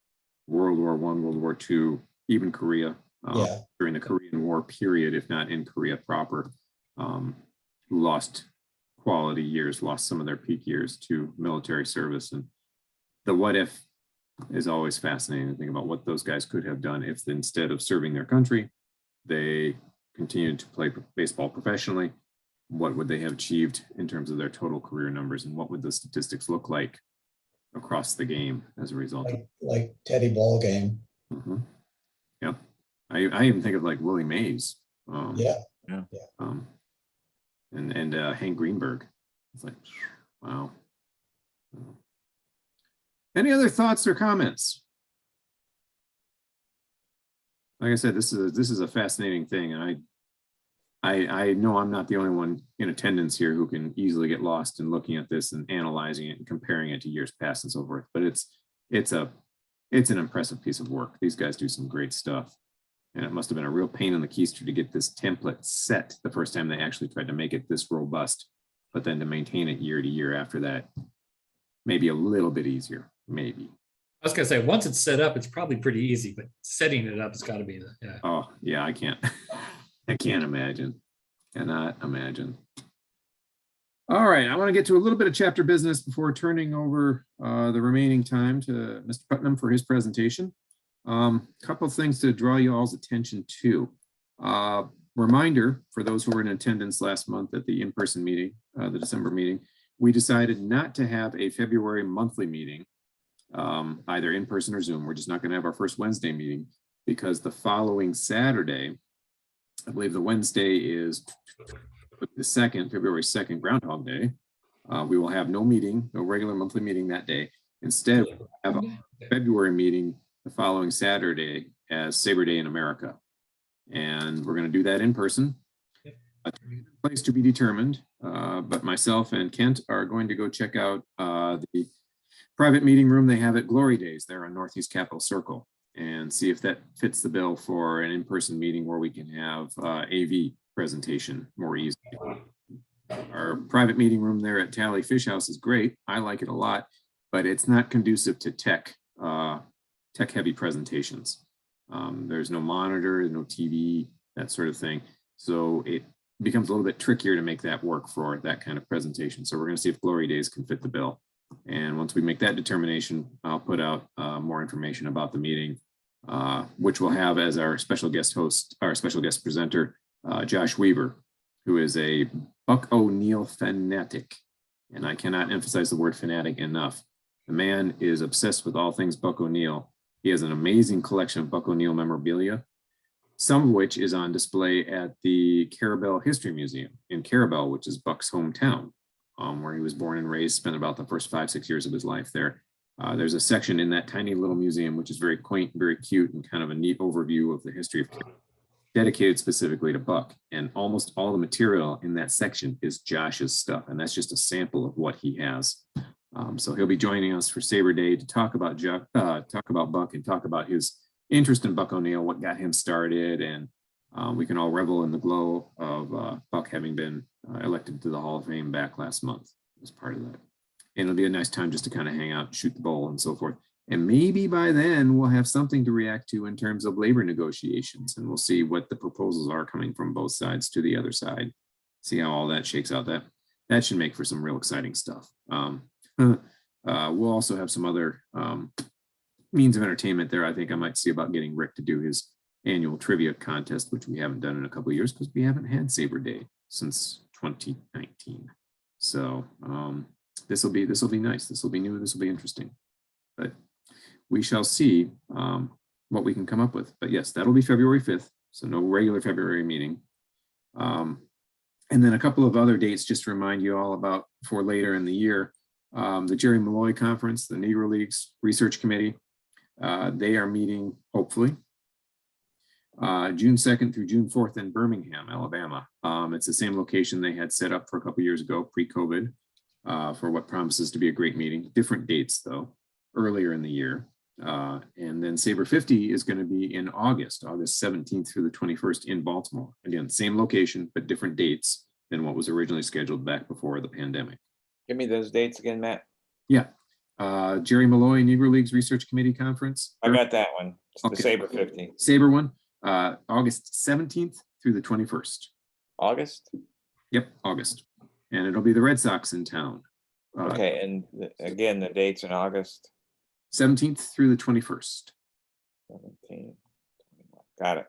World War I, World War II, even Korea, during the Korean War period, if not in Korea proper, who lost quality years, lost some of their peak years to military service. And the what if is always fascinating to think about what those guys could have done if instead of serving their country, they continued to play baseball professionally. What would they have achieved in terms of their total career numbers, and what would the statistics look like across the game as a result? Like Teddy Ballgame. Yeah, I even think of like Willie Mays. And Hank Greenberg. It's like, wow. Any other thoughts or comments? Like I said, this is a fascinating thing, and I know I'm not the only one in attendance here who can easily get lost in looking at this and analyzing it and comparing it to years past and so forth. But it's an impressive piece of work. These guys do some great stuff, and it must have been a real pain in the keister to get this template set the first time they actually tried to make it this robust. But then to maintain it year to year after that, maybe a little bit easier, maybe. I was gonna say, once it's set up, it's probably pretty easy, but setting it up has got to be Oh yeah, I can't imagine. Cannot imagine. All right, I want to get to a little bit of chapter business before turning over the remaining time to Mr. Putnam for his presentation. Couple of things to draw you all's attention to. Reminder for those who were in attendance last month at the in-person meeting, the December meeting, we decided not to have a February monthly meeting, either in person or Zoom. We're just not going to have our first Wednesday meeting because the following Saturday, I believe the Wednesday is the 2nd, February 2nd, Groundhog Day. We will have no meeting, no regular monthly meeting that day. Instead, we'll have a February meeting the following Saturday as SABR Day in America. And we're going to do that in person. A place to be determined, but myself and Kent are going to go check out the private meeting room they have at Glory Days there on Northeast Capitol Circle and see if that fits the bill for an in-person meeting where we can have AV presentation more easily. Our private meeting room there at Tally Fish House is great. I like it a lot, but it's not conducive to tech-heavy presentations. There's no monitor, no TV, that sort of thing. So it becomes a little bit trickier to make that work for that kind of presentation. So we're going to see if Glory Days can fit the bill. And once we make that determination, I'll put out more information about the meeting, which we'll have as our special guest host, our special guest presenter, Josh Weaver, who is a Buck O'Neill fanatic. And I cannot emphasize the word fanatic enough. The man is obsessed with all things Buck O'Neill. He has an amazing collection of Buck O'Neill memorabilia, some of which is on display at the Carabel History Museum in Carabel, which is Buck's hometown, where he was born and raised, spent about the first 5-6 years of his life there. There's a section in that tiny little museum, which is very quaint, very cute, and kind of a neat overview of the history of Carabel, dedicated specifically to Buck. And almost all the material in that section is Josh's stuff, and that's just a sample of what he has. So he'll be joining us for SABR Day to talk about Buck and talk about his interest in Buck O'Neill, what got him started, and we can all revel in the glow of Buck having been elected to the Hall of Fame back last month as part of that. And it'll be a nice time just to kind of hang out, shoot the bull and so forth. And maybe by then we'll have something to react to in terms of labor negotiations, and we'll see what the proposals are coming from both sides to the other side. See how all that shakes out. That should make for some real exciting stuff. We'll also have some other means of entertainment there. I think I might see about getting Rick to do his annual trivia contest, which we haven't done in a couple of years because we haven't had SABR Day since 2019. So this will be nice. This will be new. This will be interesting. But we shall see what we can come up with. But yes, that'll be February 5th. So no regular February meeting. And then a couple of other dates just to remind you all about for later in the year. The Jerry Malloy Conference, the Negro Leagues Research Committee. They are meeting, hopefully, June 2nd through June 4th in Birmingham, Alabama. It's the same location they had set up for a couple years ago, pre-COVID, for what promises to be a great meeting. Different dates, though, earlier in the year. And then SABR 50 is going to be in August 17th through the 21st in Baltimore. Again, same location, but different dates than what was originally scheduled back before the pandemic. Give me those dates again, Matt. Yeah. Jerry Malloy, Negro Leagues Research Committee Conference. I got that one. It's Okay. the SABR 50. SABR one, August 17th through the 21st. August? Yep, August. And it'll be the Red Sox in town. Okay, and again, the dates in August? 17th through the 21st. 17. Got it.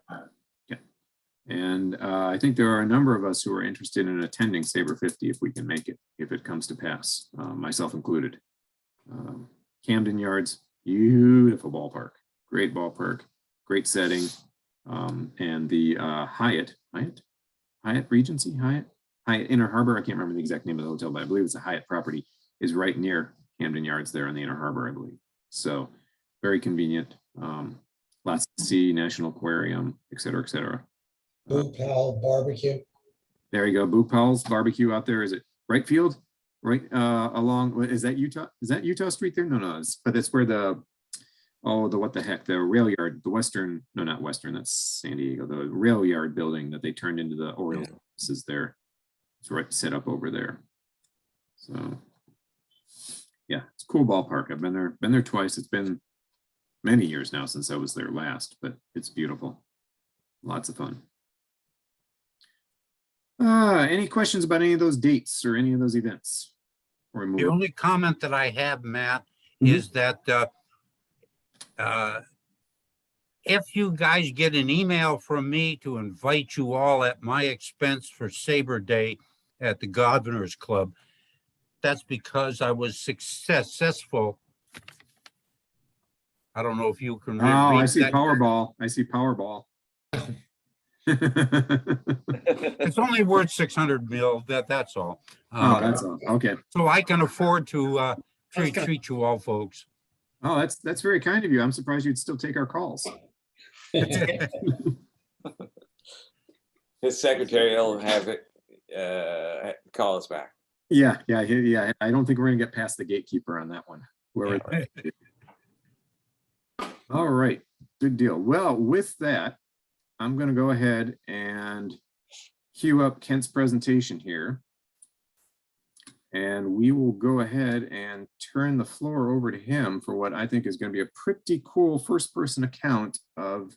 And I think there are a number of us who are interested in attending SABR 50 if we can make it, if it comes to pass, myself included. Camden Yards, beautiful ballpark, great ballpark, great setting. And the Hyatt Regency, Hyatt Inner Harbor, I can't remember the exact name of the hotel, but I believe it's a Hyatt property, is right near Camden Yards there in the Inner Harbor, I believe. So very convenient, lots to see, National Aquarium, et cetera, et cetera. Blue Pal Barbecue. There you go. Boo Powell's barbecue out there. Is it right field? Right along, is that Utah? Is that Utah Street there? No, but that's where the what the heck, the rail yard, the Western, no, not Western, that's San Diego, the rail yard building that they turned into the Orioles offices there. It's right set up over there. So yeah, it's a cool ballpark. I've been there twice. It's been many years now since I was there last, but it's beautiful. Lots of fun. Any questions about any of those dates or any of those events? The only comment that I have, Matt, Mhm. is that if you guys get an email from me to invite you all at my expense for SABR Day at the Governor's Club, that's because I was successful. I don't know if you can. I see that. Powerball. I see Powerball. It's only worth 600 mil. That's all. Oh, that's all. Okay. So I can afford to treat you all, folks. Oh, that's very kind of you. I'm surprised you'd still take our calls. His secretary will have it call us back. Yeah. I don't think we're gonna get past the gatekeeper on that one. Whoever. All right, good deal. Well, with that, I'm gonna go ahead and cue up Kent's presentation here. And we will go ahead and turn the floor over to him for what I think is going to be a pretty cool first-person account of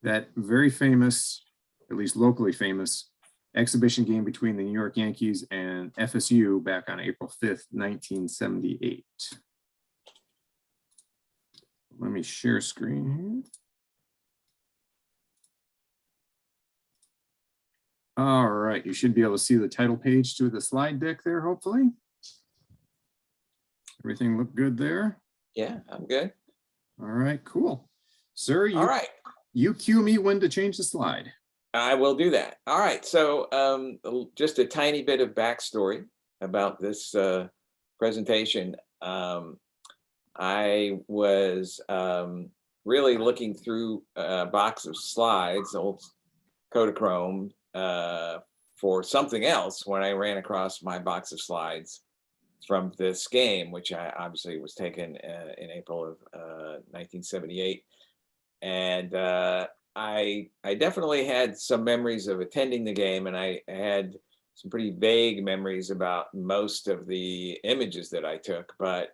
that very famous, at least locally famous, exhibition game between the New York Yankees and FSU back on April 5th, 1978. Let me share screen here. All right, you should be able to see the title page to the slide deck there, hopefully. Everything look good there? Yeah, I'm good. All right, cool. Sir, All right. You cue me when to change the slide. I will do that. All right. So just a tiny bit of backstory about this presentation. I was really looking through a box of slides, old Kodachrome, for something else when I ran across my box of slides from this game, which I obviously was taken in April of 1978. And I definitely had some memories of attending the game, and I had some pretty vague memories about most of the images that I took. But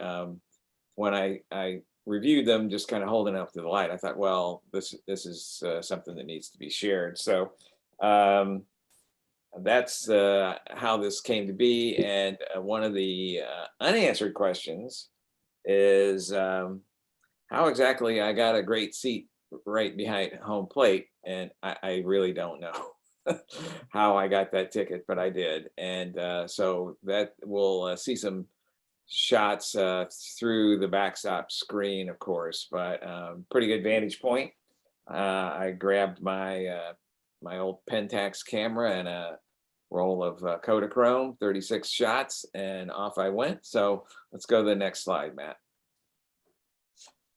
when I reviewed them, just kind of holding up to the light. I thought, well, this is something that needs to be shared. So that's how this came to be. And one of the unanswered questions is how exactly I got a great seat right behind home plate. And I really don't know how I got that ticket, but I did. And so that we'll see some shots through the backstop screen, of course, but pretty good vantage point. I grabbed my my old Pentax camera and a roll of Kodachrome, 36 shots, and off I went. So let's go to the next slide, Matt.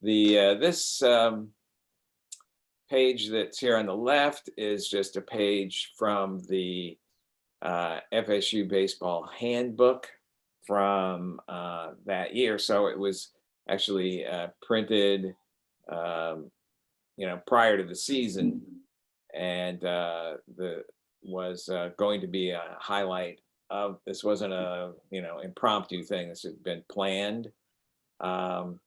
This page that's here on the left is just a page from the FSU baseball handbook from that year. So it was actually printed, prior to the season, and was going to be a highlight of. This wasn't a impromptu thing. This had been planned, and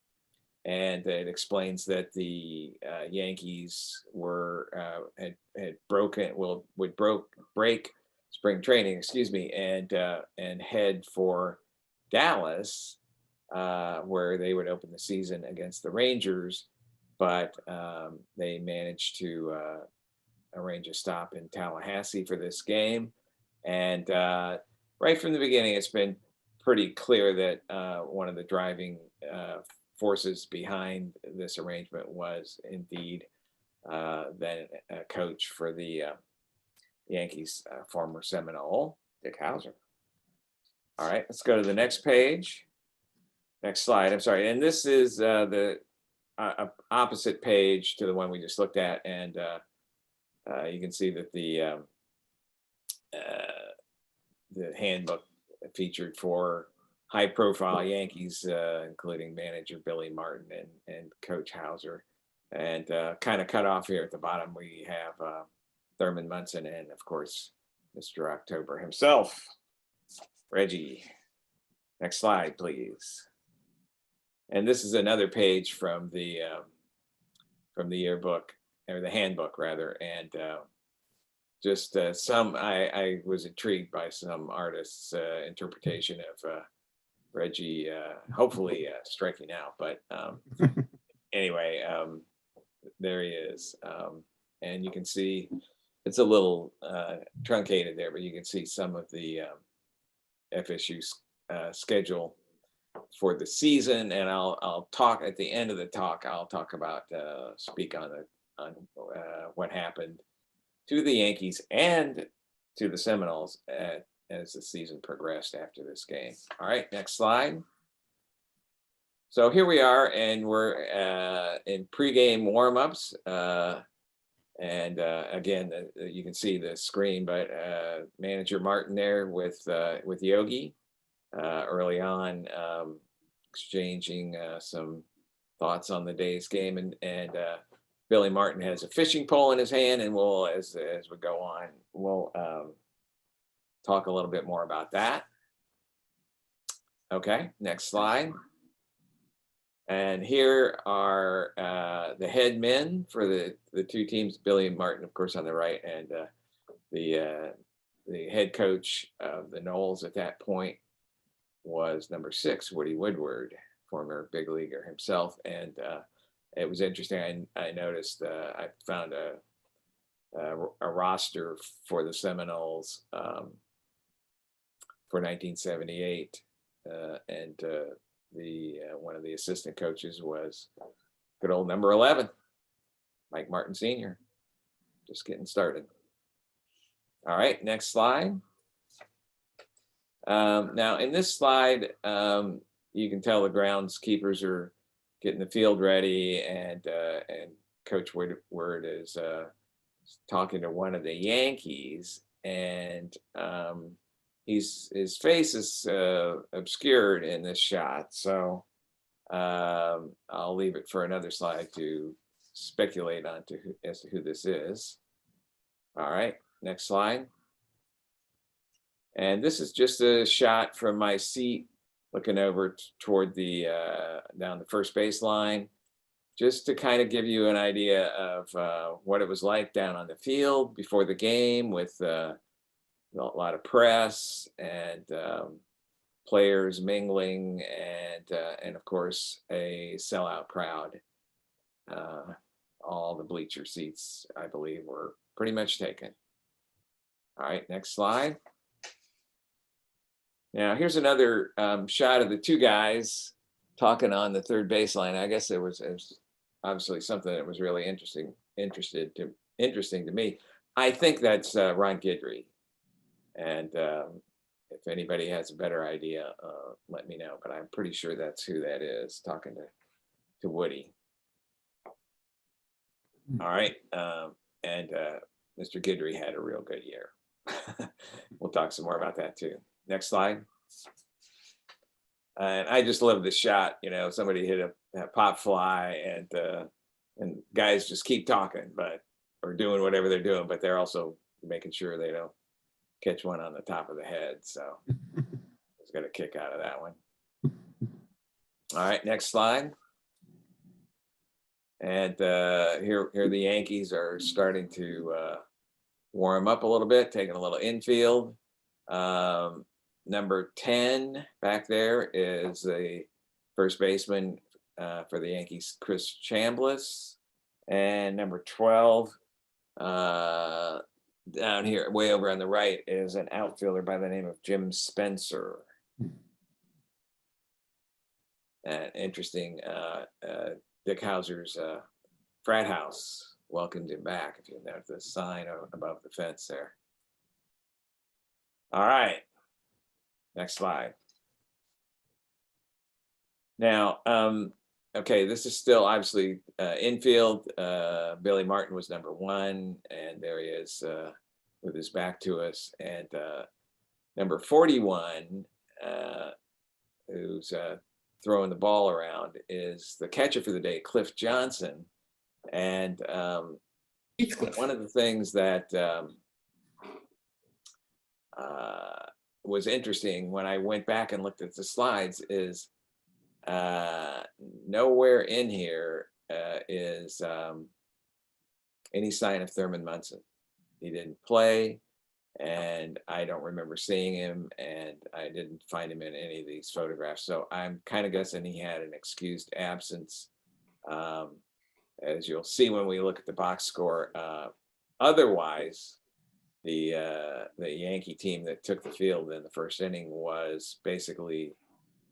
it explains that the Yankees had would break spring training, and head for Dallas, where they would open the season against the Rangers, but they managed to arrange a stop in Tallahassee for this game. And right from the beginning, it's been pretty clear that one of the driving forces behind this arrangement was indeed then a coach for the Yankees, former Seminole, Dick Hauser. All right, let's go to the next page. Next slide, I'm sorry. And this is the opposite page to the one we just looked at. And you can see that the handbook featured 4 high-profile Yankees, including manager Billy Martin and Coach Hauser. And kind of cut off here at the bottom, we have Thurman Munson and, of course, Mr. October himself, Reggie. Next slide, please. And this is another page from the yearbook, or the handbook rather, and just I was intrigued by some artists' interpretation of Reggie, hopefully striking out, but anyway, there he is, and you can see it's a little truncated there, but you can see some of the FSU schedule for the season, and I'll talk at the end of the talk. I'll talk about speak on what happened to the Yankees and to the Seminoles as the season progressed after this game. All right, next slide. So here we are, and we're in pregame warm-ups. And again, you can see the screen, but manager Martin there with Yogi early on, exchanging some thoughts on the day's game, and Billy Martin has a fishing pole in his hand, and we'll, as we go on, we'll talk a little bit more about that. Okay, next slide. And here are the head men for the 2 teams, Billy and Martin, of course, on the right, and the head coach of the Noles at that point was number 6, Woody Woodward, former big leaguer himself. And it was interesting. I noticed I found a roster for the Seminoles for 1978, and one of the assistant coaches was good old number 11, Mike Martin Sr. Just getting started. All right, next slide. Now in this slide, you can tell the groundskeepers are getting the field ready, and Coach Woodward is talking to one of the Yankees, and his face is obscured in this shot, so I'll leave it for another slide to speculate on as to who this is. All right, next slide. And this is just a shot from my seat looking over toward the down the first baseline, just to kind of give you an idea of what it was like down on the field before the game, with a lot of press and players mingling, and of course a sellout crowd. All the bleacher seats, I believe, were pretty much taken. All right, next slide. Now here's another shot of the two guys talking on the third baseline. I guess it was obviously something that was really interesting to me. I think that's Ron Guidry, and if anybody has a better idea, let me know. But I'm pretty sure that's who that is talking to Woody. All right, and Mr. Guidry had a real good year. We'll talk some more about that too. Next slide. And I just love this shot. You know, somebody hit a pop fly, and guys just keep talking, or doing whatever they're doing, but they're also making sure they don't catch one on the top of the head. So I was got a kick out of that one. All right, next slide. And here the Yankees are starting to warm up a little bit, taking a little infield. Number 10 back there is the first baseman for the Yankees, Chris Chambliss. And number 12 down here, way over on the right, is an outfielder by the name of Jim Spencer. And interesting, Dick Hauser's frat house welcomed him back, if you note the sign above the fence there. All right, next slide. Now, okay, this is still obviously infield. Billy Martin was number 1, and there he is with his back to us. And number 41, who's throwing the ball around, is the catcher for the day, Cliff Johnson. And one of the things that was interesting when I went back and looked at the slides is nowhere in here is any sign of Thurman Munson. He didn't play, and I don't remember seeing him, and I didn't find him in any of these photographs. So I'm kind of guessing he had an excused absence, as you'll see when we look at the box score. Otherwise, the Yankee team that took the field in the first inning was basically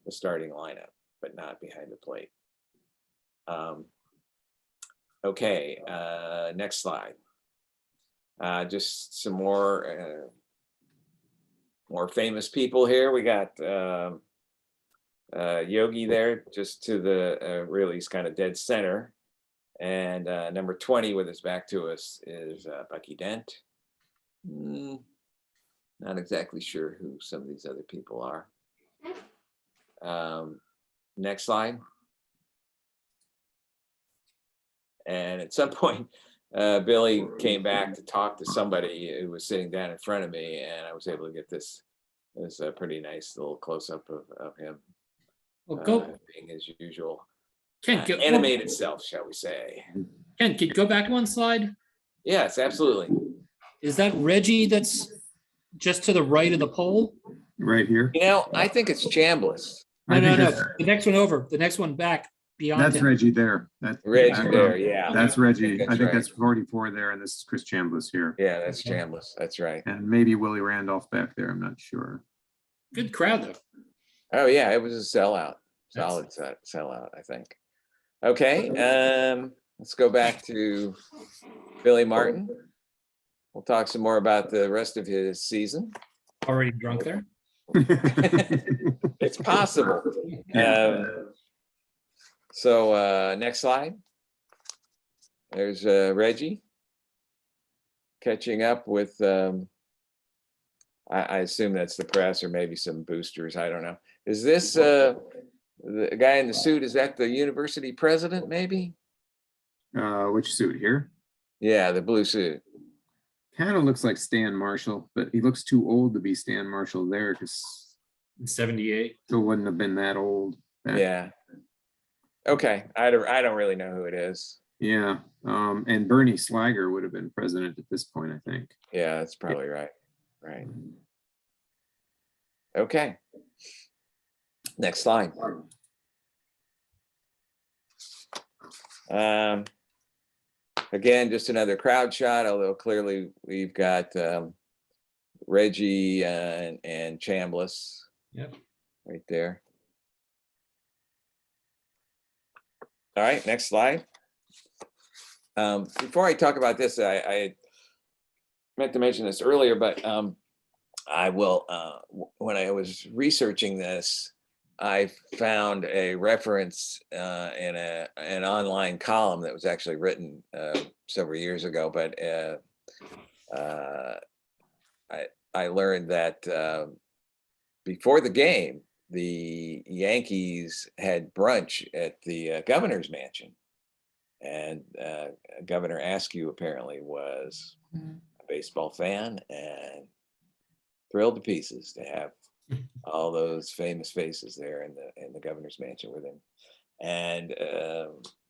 the starting lineup, but not behind the plate. Okay, next slide. Just some more famous people here. We got Yogi there, just to the really, he's kind of dead center. And number 20 with his back to us is Bucky Dent. Not exactly sure who some of these other people are. Next slide. And at some point, Billy came back to talk to somebody who was sitting down in front of me, and I was able to get this pretty nice little close-up of him, being his usual animated self, shall we say. Ken, could you go back one slide? Yes, absolutely. Is that Reggie that's just to the right of the pole? Right here. You know, I think it's Chambliss. No. The next one over. The next one back beyond That's him. Reggie there. Reggie there, yeah. That's Reggie. I think right. that's 44 there, and this is Chris Chambliss here. Yeah, that's Chambliss. That's right. And maybe Willie Randolph back there. I'm not sure. Good crowd though. Oh yeah, it was a sellout. Solid sellout, I think. Okay, let's go back to Billy Martin. We'll talk some more about the rest of his season. Already drunk there? It's possible. So next slide. There's Reggie catching up with, I assume that's the press or maybe some boosters. I don't know. Is this the guy in the suit? Is that the university president maybe? Which suit here? Yeah, the blue suit. Kind of looks like Stan Marshall, but he looks too old to be Stan Marshall there, because in 78. It wouldn't have been that old. Yeah. Okay, I don't really know who it is. Yeah. And Bernie Slager would have been president at this point, I think. Yeah, that's probably right. Right. Okay. Next slide. Again, just another crowd shot, although clearly we've got Reggie and Chambliss. Yep. Right there. All right, next slide. Before I talk about this, I meant to mention this earlier, but I will, when I was researching this, I found a reference in an online column that was actually written several years ago, but I learned that before the game, the Yankees had brunch at the governor's mansion, and Governor Askew apparently was a baseball fan and thrilled to pieces to have all those famous faces there in the governor's mansion with him. And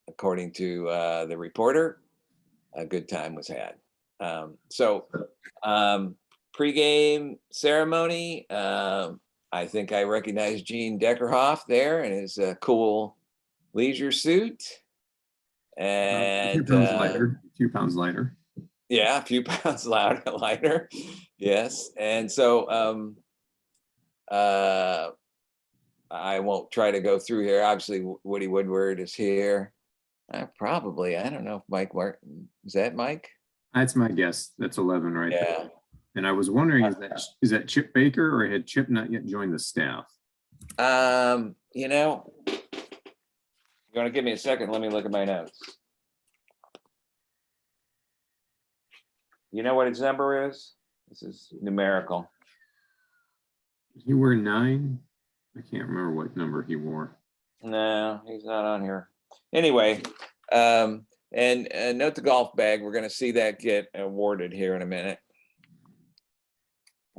according to the reporter, a good time was had. So pregame ceremony, I think I recognize Gene Deckerhoff there in his cool leisure suit. And a few pounds lighter. Yeah, a few pounds lighter. Yes. And so I won't try to go through here. Obviously, Woody Woodward is here. I don't know if Mike Martin, is that Mike? That's my guess. That's 11 right Yeah. there. And I was wondering, is that Chip Baker, or had Chip not yet joined the staff? You know, you want to give me a second? Let me look at my notes. You know what his number is? This is numerical. He wore 9. I can't remember what number he wore. No, he's not on here. Anyway, and note the golf bag. We're going to see that get awarded here in a minute.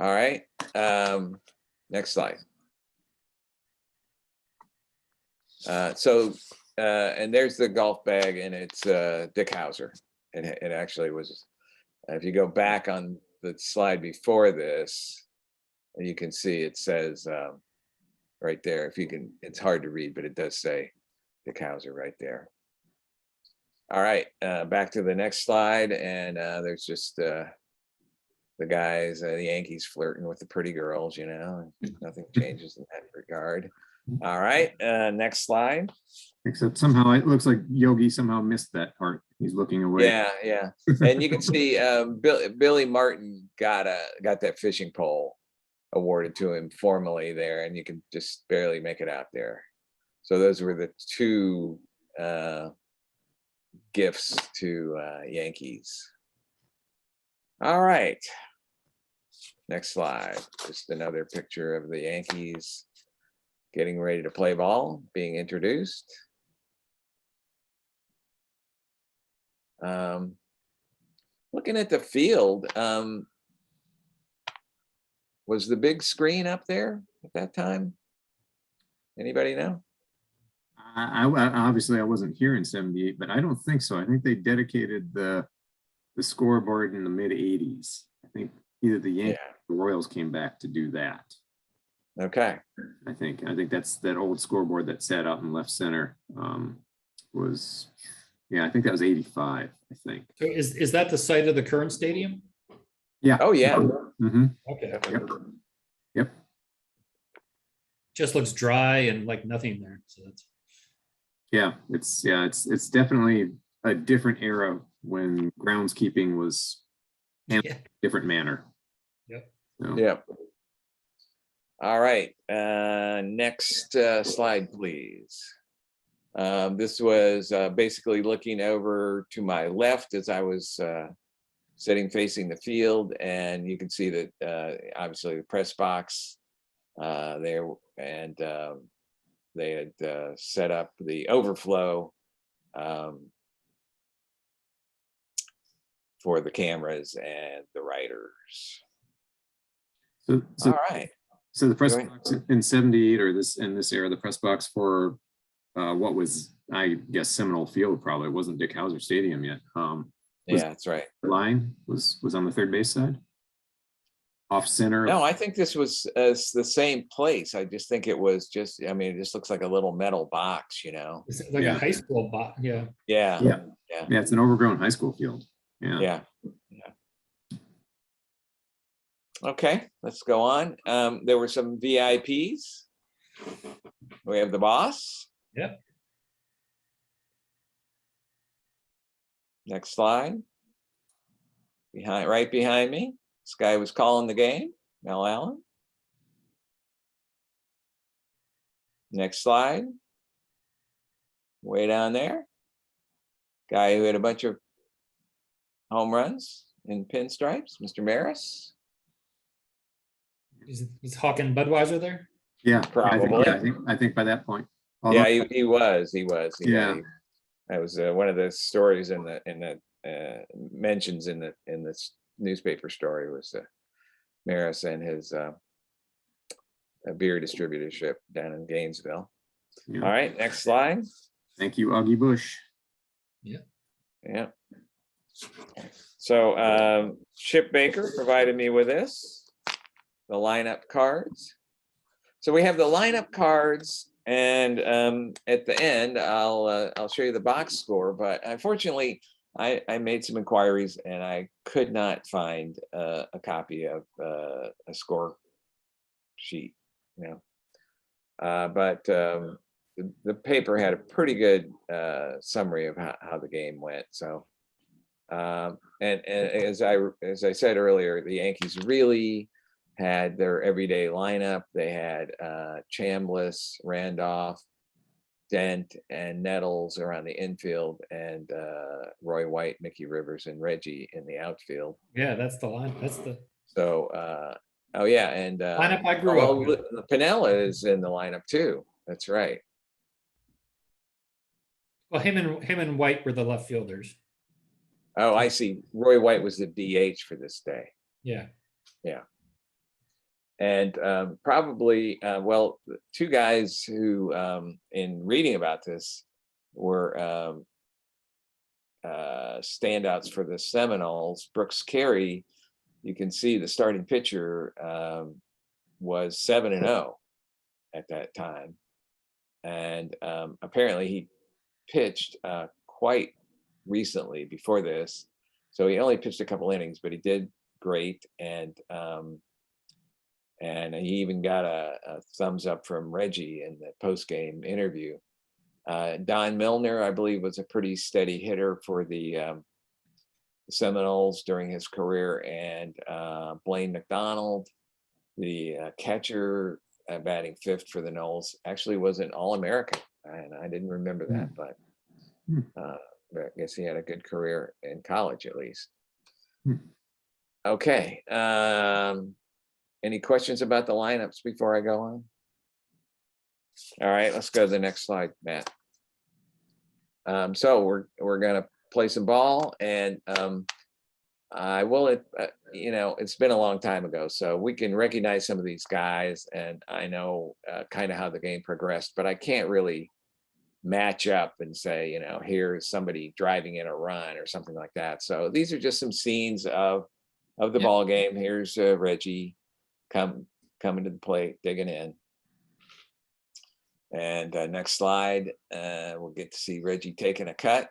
All right. Next slide. And there's the golf bag, and it's Dick Hauser. It actually was. If you go back on the slide before this, you can see it says right there. If you can, it's hard to read, but it does say Dick Hauser right there. All right, back to the next slide, and there's just the guys, the Yankees flirting with the pretty girls, you know, and nothing changes in that regard. All right, next slide. Except somehow it looks like Yogi somehow missed that part. He's looking away. Yeah. And you can see Billy Martin got that fishing pole awarded to him formally there, and you can just barely make it out there. So those were the two gifts to Yankees. All right. Next slide. Just another picture of the Yankees getting ready to play ball, being introduced. Looking at the field, was the big screen up there at that time? Anybody know? I obviously I wasn't here in 78, but I don't think so. I think they dedicated the scoreboard in the mid 80s. I think either the Yankees or the Royals came back to do that. Okay. I think that's that old scoreboard that sat out in left center. Was, yeah, I think that was 85, I think. So is that the site of the current stadium? Yeah. Oh yeah. Mm-hmm. Okay. Yep. Just looks dry and like nothing there. So that's. Yeah, it's definitely a different era when groundskeeping was handled in a different manner. Yep. So. Yep. All right. Next slide, please. This was basically looking over to my left as I was sitting facing the field, and you can see that obviously the press box there, and they had set up the overflow for the cameras and the writers. So All right. So the press Go ahead. box in 78 or in this era, the press box for what was, I guess, Seminole Field, probably it wasn't Dick Hauser Stadium yet. Yeah, that's right. Line was on the third base side. Off center. No, I think this was the same place. I just think it was just, I mean, it just looks like a little metal box, you know? It's like Yeah. a high school bot. Yeah. Yeah. Yeah. Yeah. Yeah, it's an overgrown high school field. Yeah. Yeah. Yeah. Okay, let's go on. There were some VIPs. We have the boss. Yep. Next slide. Right behind me. This guy was calling the game, Mel Allen. Next slide. Way down there. Guy who had a bunch of home runs in pinstripes, Mr. Maris. Is Hawking Budweiser there? Yeah, Probably. I think by that point. Yeah, he was. Yeah. That was one of the stories in the mentions in this newspaper story was Maris and his beer distributorship down in Gainesville. Yeah. All right, next slide. Thank you, Augie Bush. Yeah. So Chip Baker provided me with this, the lineup cards. So we have the lineup cards, and at the end, I'll show you the box score. But unfortunately, I made some inquiries and I could not find a copy of a score sheet. You know, but the paper had a pretty good summary of how the game went. So, and as I said earlier, the Yankees really had their everyday lineup. They had Chambliss, Randolph, Dent, and Nettles around the infield, and Roy White, Mickey Rivers, and Reggie in the outfield. Yeah, that's the line. That's the So, oh yeah, and lineup I grew up with. Pinella is in the lineup too. That's right. Well, him and White were the left fielders. Oh, I see. Roy White was the DH for this day. Yeah. Yeah. And probably, well, the two guys who, in reading about this, were standouts for the Seminoles. Brooks Carey, you can see the starting pitcher was 7-0 at that time. And apparently he pitched quite recently before this. So he only pitched a couple innings, but he did great. And he even got a thumbs up from Reggie in the post-game interview. Don Milner, I believe, was a pretty steady hitter for the Seminoles during his career. And Blaine McDonald, the catcher, batting fifth for the Noles, actually was an All-American. And I didn't remember that, but I guess he had a good career in college, at least. Okay. Any questions about the lineups before I go on? All right, let's go to the next slide, Matt. So we're gonna play some ball, and I will. You know, it's been a long time ago, so we can recognize some of these guys, and I know kind of how the game progressed, but I can't really match up and say, you know, here's somebody driving in a run or something like that. So these are just some scenes of the ball game. Here's Reggie coming to the plate, digging in. And next slide, we'll get to see Reggie taking a cut.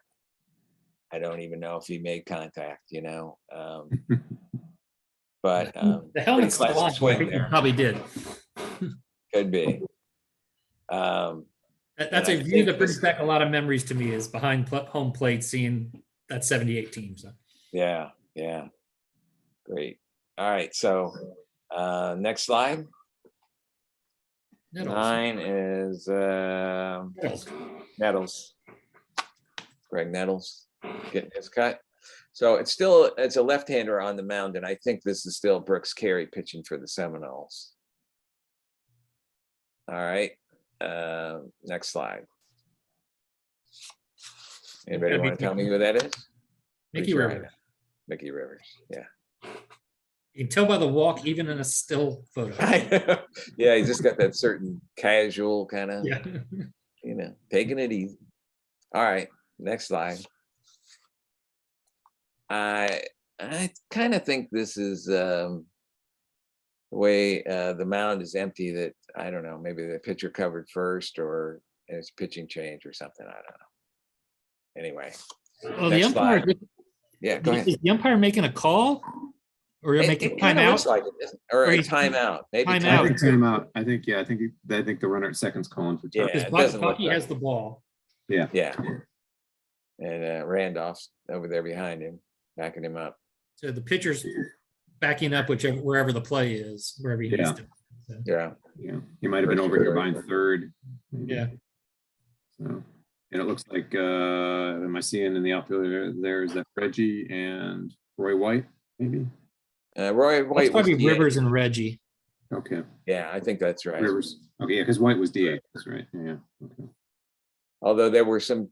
I don't even know if he made contact, you know. But The helmet's pretty classic still on. I swing think he there. probably did. Could be. That's a view that brings back a lot of memories to me, is behind home plate, seeing that 78 team. So. Yeah. Great. All right, so next slide. Nettles. 9 is Nettles. Greg Nettles getting his cut. So it's a left-hander on the mound, and I think this is still Brooks Carey pitching for the Seminoles. All right. Next slide. Anybody want to tell me who that is? Mickey Rivers. Mickey Rivers. Yeah. You can tell by the walk, even in a still photo. Yeah, he's just got that certain casual kind of, Yeah. taking it easy. All right, next slide. I kind of think this is the way the mound is empty, that I don't know, maybe the pitcher covered first, or it's pitching change or something. I don't know. Anyway, Well, the next umpire, slide. Yeah, go ahead. is the umpire making a call? Or you're making It kind of looks timeout? like it, doesn't- or Or a he's- timeout, maybe timeout. I think timeout. timeout. I think, yeah, I think the runner at second's calling for Yeah, time. Because it doesn't look Bucky like has it. the ball. Yeah. Yeah. And Randolph's over there behind him, backing him up. So the pitcher's backing up wherever the play is, wherever he needs Yeah. to. So, Yeah. Yeah, he might have been over here behind third. maybe. yeah. So, and it looks like, am I seeing in the outfield there's that Reggie and Roy White, maybe? Roy That's White was probably DH. Rivers and Reggie. Okay, Yeah, I think that's right. Rivers. Okay, yeah, because White was DH, that's right, yeah. Okay. Although there were some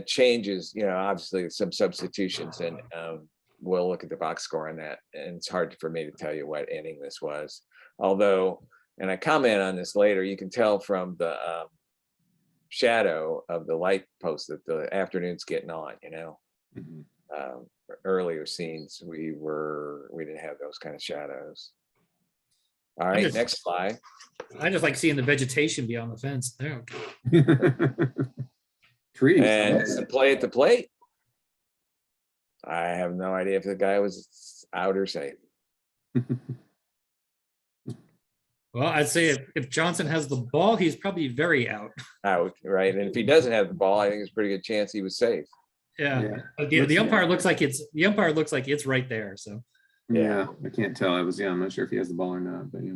changes, obviously some substitutions, and we'll look at the box score on that. And it's hard for me to tell you what inning this was. Although, and I comment on this later, you can tell from the shadow of the light post that the afternoon's getting on, Mhm. Earlier scenes, we didn't have those kind of shadows. All right, just- next slide. I just like seeing the vegetation beyond the fence. There. Trees. And it's the play at the plate. I have no idea if the guy was out or safe. Well, I'd say if Johnson has the ball, he's probably very out. Out, right? And if he doesn't have the ball, I think it's a pretty good chance he was safe. Yeah. Yeah. But the umpire looks like it's right there. So Yeah, I can't tell. I'm not sure if he has the ball or not, but yeah.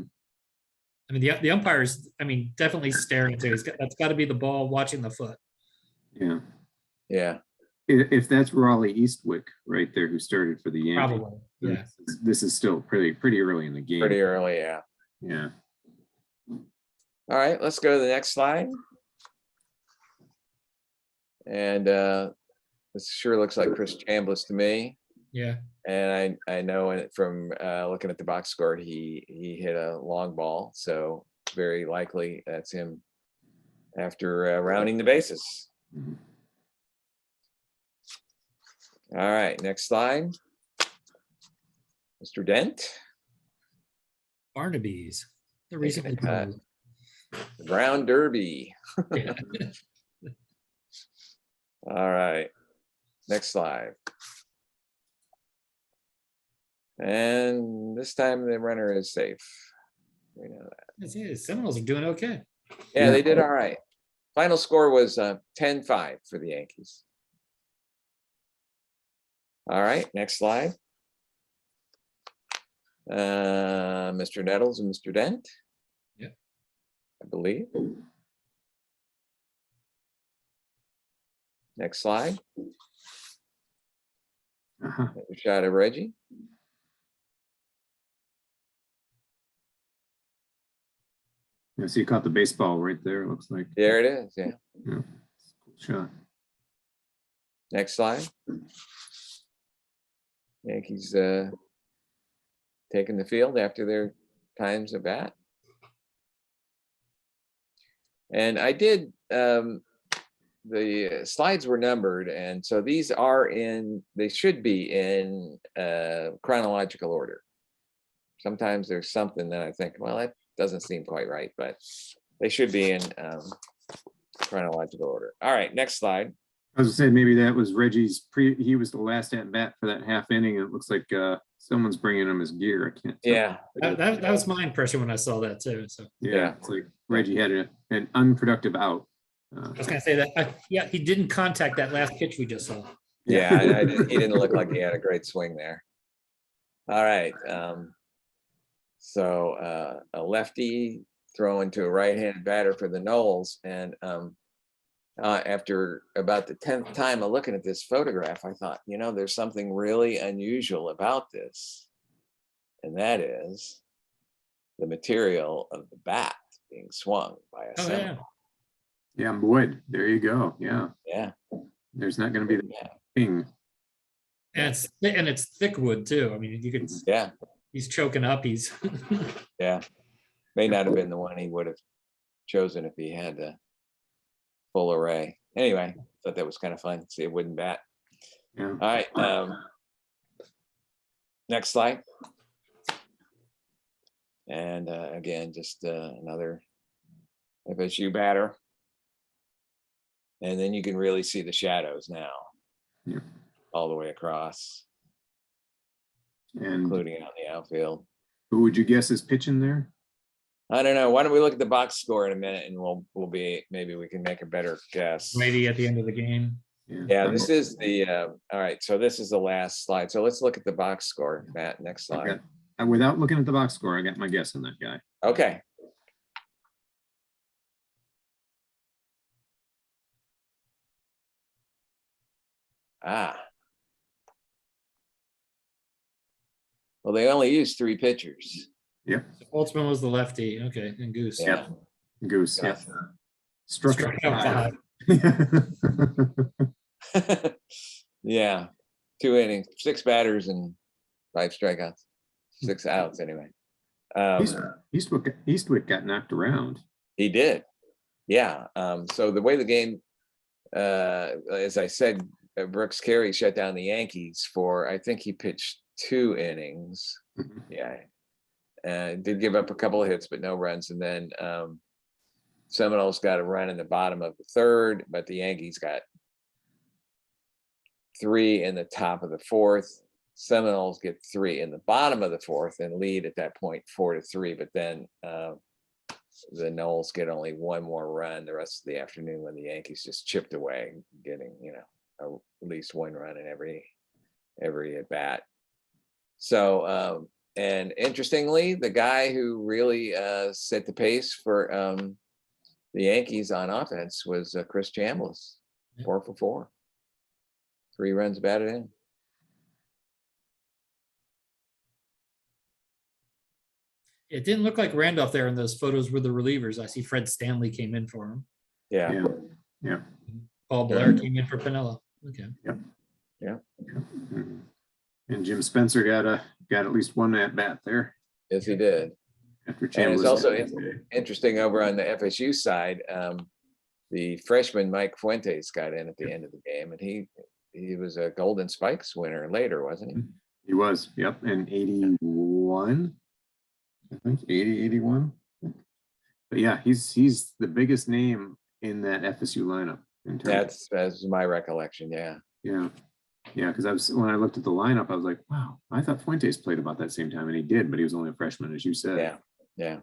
I mean the umpire is, definitely staring too. That's got to be the ball watching the foot. Yeah. Yeah. If that's Raleigh Eastwick right there, who started for the Yankees. Probably. Yeah. This is still pretty early in the game. Pretty early, yeah. Yeah. All right, let's go to the next slide. And this sure looks like Chris Chambliss to me. Yeah. And I know it from looking at the box score, he hit a long ball. So very likely that's him after rounding the bases. Mhm. All right, next slide. Mr. Dent, Barnaby's. The recently cut. closed. the Brown Derby. Yeah. All right, next slide. And this time the runner is safe. We know that. The Seminoles are doing okay. Yeah, Yeah. they did all right. Final score was 10-5 for the Yankees. All right, next slide. Mr. Nettles and Mr. Dent. Yeah. I believe. Next slide. Uh-huh. Another shot of Reggie. Yeah, so you caught the baseball right there, it looks like. There it is, yeah. Yeah. Cool shot. Next slide. Yankees taking the field after their times of bat. And I did, the slides were numbered, and so these are they should be in chronological order. Sometimes there's something that I think, well, that doesn't seem quite right, but they should be in chronological order. All right, next slide. I was gonna say, maybe that was Reggie's he was the last at bat for that half inning. It looks like someone's bringing him his gear. I can't tell. Yeah. That was my impression when I saw that too. So Yeah, it's like Reggie had an unproductive out. I was gonna say that. Yeah, he didn't contact that last pitch we just saw. Yeah, he didn't look like he had a great swing there. All right. So a lefty throwing to a right-handed batter for the Noles. And after about the 10th time of looking at this photograph, I thought, there's something really unusual about this. And that is the material of the bat being swung by a Oh yeah. Seminole. Yeah, wood. There you go. Yeah. Yeah. There's not going to be the Yeah. ping. And it's thick wood too. I mean, you could Yeah. He's choking up. He's Yeah. May not have been the one he would have chosen if he had the full array. Anyway, thought that was kind of fun to see a wooden bat. Yeah. All right. Next slide. And again, just another FSU batter. And then you can really see the shadows now, Yeah. all the way across, And including out in the outfield. who would you guess is pitching there? I don't know. Why don't we look at the box score in a minute, and we'll be, maybe we can make a better guess. maybe at the end of the game. Yeah, this is the all right. So this is the last slide. So let's look at the box score, Matt. Next slide. Okay. Without looking at the box score, I got my guess on that guy. Okay. Ah. Well, they only used 3 pitchers. Yeah. Holtzman was the lefty. Okay, and Goose. Yeah. Goose. Yeah. Struck out Struck out 5. Yeah. 2 innings, 6 batters and 5 strikeouts, 6 outs anyway. Eastwick got knocked around. He did. Yeah. So the way the game, as I said, Brooks Carey shut down the Yankees for, I think he pitched 2 innings. Mhm. Yeah. Did give up a couple of hits, but no runs. And then Seminoles got a run in the bottom of the 3rd, but the Yankees got 3 in the top of the 4th. Seminoles get 3 in the bottom of the 4th and lead at that point 4-3. But then the Noles get only 1 more run the rest of the afternoon when the Yankees just chipped away, getting, at least 1 run in every at bat. So, and interestingly, the guy who really set the pace for the Yankees on offense was Chris Chambliss, 4 for 4, 3 runs batted in. It didn't look like Randolph there in those photos with the relievers. I see Fred Stanley came in for him. Yeah. Yeah. Paul Blair came in for Piniella. Okay. Mhm. And Jim Spencer got at least 1 at bat there. Yes, he did. After And it's Chambliss also had his day. interesting over on the FSU side, the freshman Mike Fuentes got in at the end of the game, and he was a Golden Spikes winner later, wasn't he? He was, yep, in 81, I think 80, 81. But yeah, he's the biggest name in that FSU lineup. In terms That's my recollection. Yeah. Yeah, because when I looked at the lineup, I was like, wow, I thought Fuentes played about that same time, and he did, but he was only a freshman, as you said. Yeah.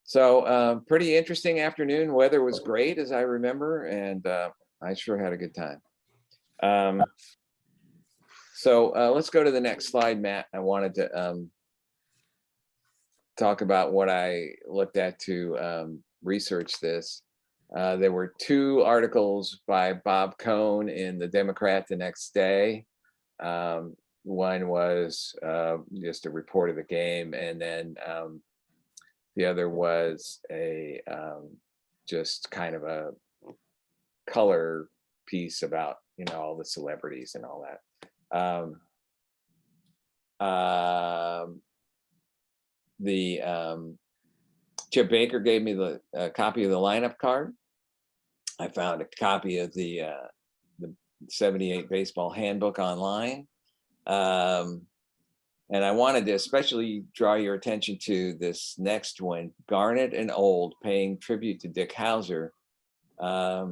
So pretty interesting afternoon. Weather was great, as I remember, and I sure had a good time. So let's go to the next slide, Matt. I wanted to talk about what I looked at to research this. There were 2 articles by Bob Cohn in the Democrat the next day. One was just a report of the game, and then the other was a just kind of a color piece about all the celebrities and all that. Chip Baker gave me the copy of the lineup card. I found a copy of the 78 baseball handbook online. And I wanted to especially draw your attention to this next one, Garnett and Old, paying tribute to Dick Hauser. I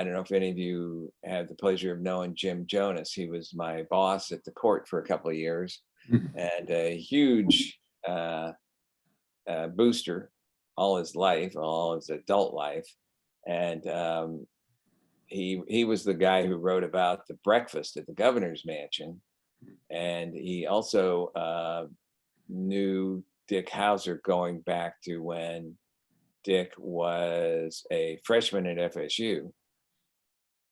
don't know if any of you had the pleasure of knowing Jim Jonas. He was my boss at the court for a couple of years, and a huge booster all his life, all his adult life. And he was the guy who wrote about the breakfast at the governor's mansion. And he also knew Dick Hauser going back to when Dick was a freshman at FSU.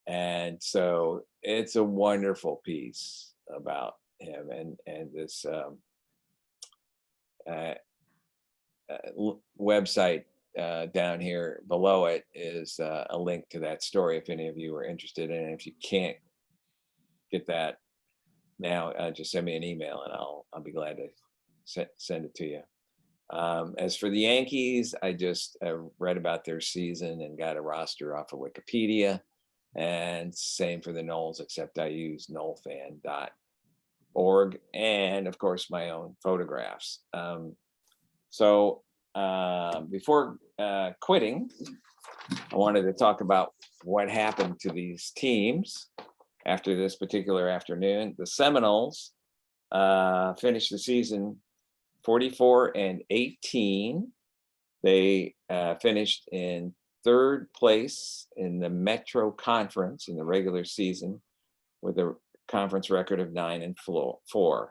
And so it's a wonderful piece about him, and this website down here below it is a link to that story if any of you are interested in it. If you can't get that now, just send me an email and I'll be glad to send it to you. As for the Yankees, I just read about their season and got a roster off of Wikipedia, and same for the Knowles, except I use knowlefan.org and of course my own photographs. So before quitting, I wanted to talk about what happened to these teams after this particular afternoon. The Seminoles finished the season 44-18. They finished in third place in the Metro Conference in the regular season with a conference record of 9-4.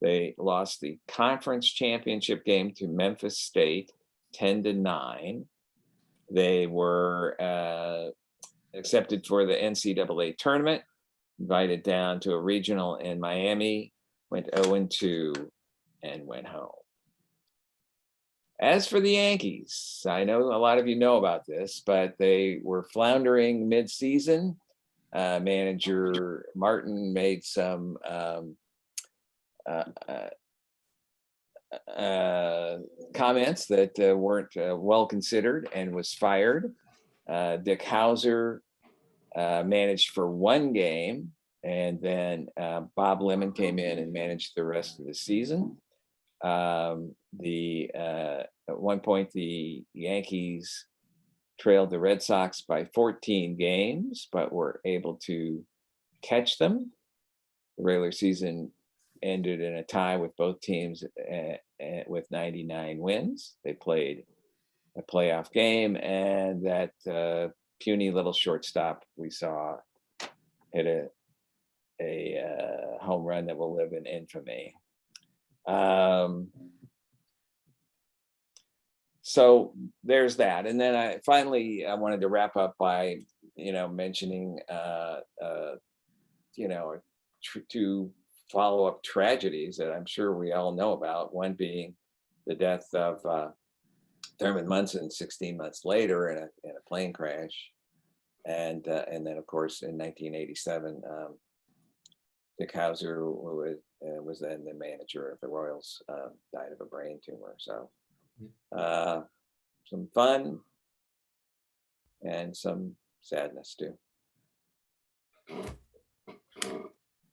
They lost the conference championship game to Memphis State 10-9. They were accepted for the NCAA tournament, invited down to a regional in Miami, went 0-2 and went home. As for the Yankees, I know a lot of you know about this, but they were floundering mid-season. Manager Martin made some comments that weren't well considered and was fired. Dick Hauser managed for one game, and then Bob Lemon came in and managed the rest of the season. At one point, the Yankees trailed the Red Sox by 14 games, but were able to catch them. The regular season ended in a tie with both teams with 99 wins. They played a playoff game, and that puny little shortstop we saw hit a home run that will live in infamy. So there's that. And then I wanted to wrap up by, mentioning, two follow-up tragedies that I'm sure we all know about. One being the death of Thurman Munson 16 months later in a plane crash. And then, of course, in 1987, Dick Hauser, who was then the manager of the Royals, died of a brain tumor. So some fun and some sadness too.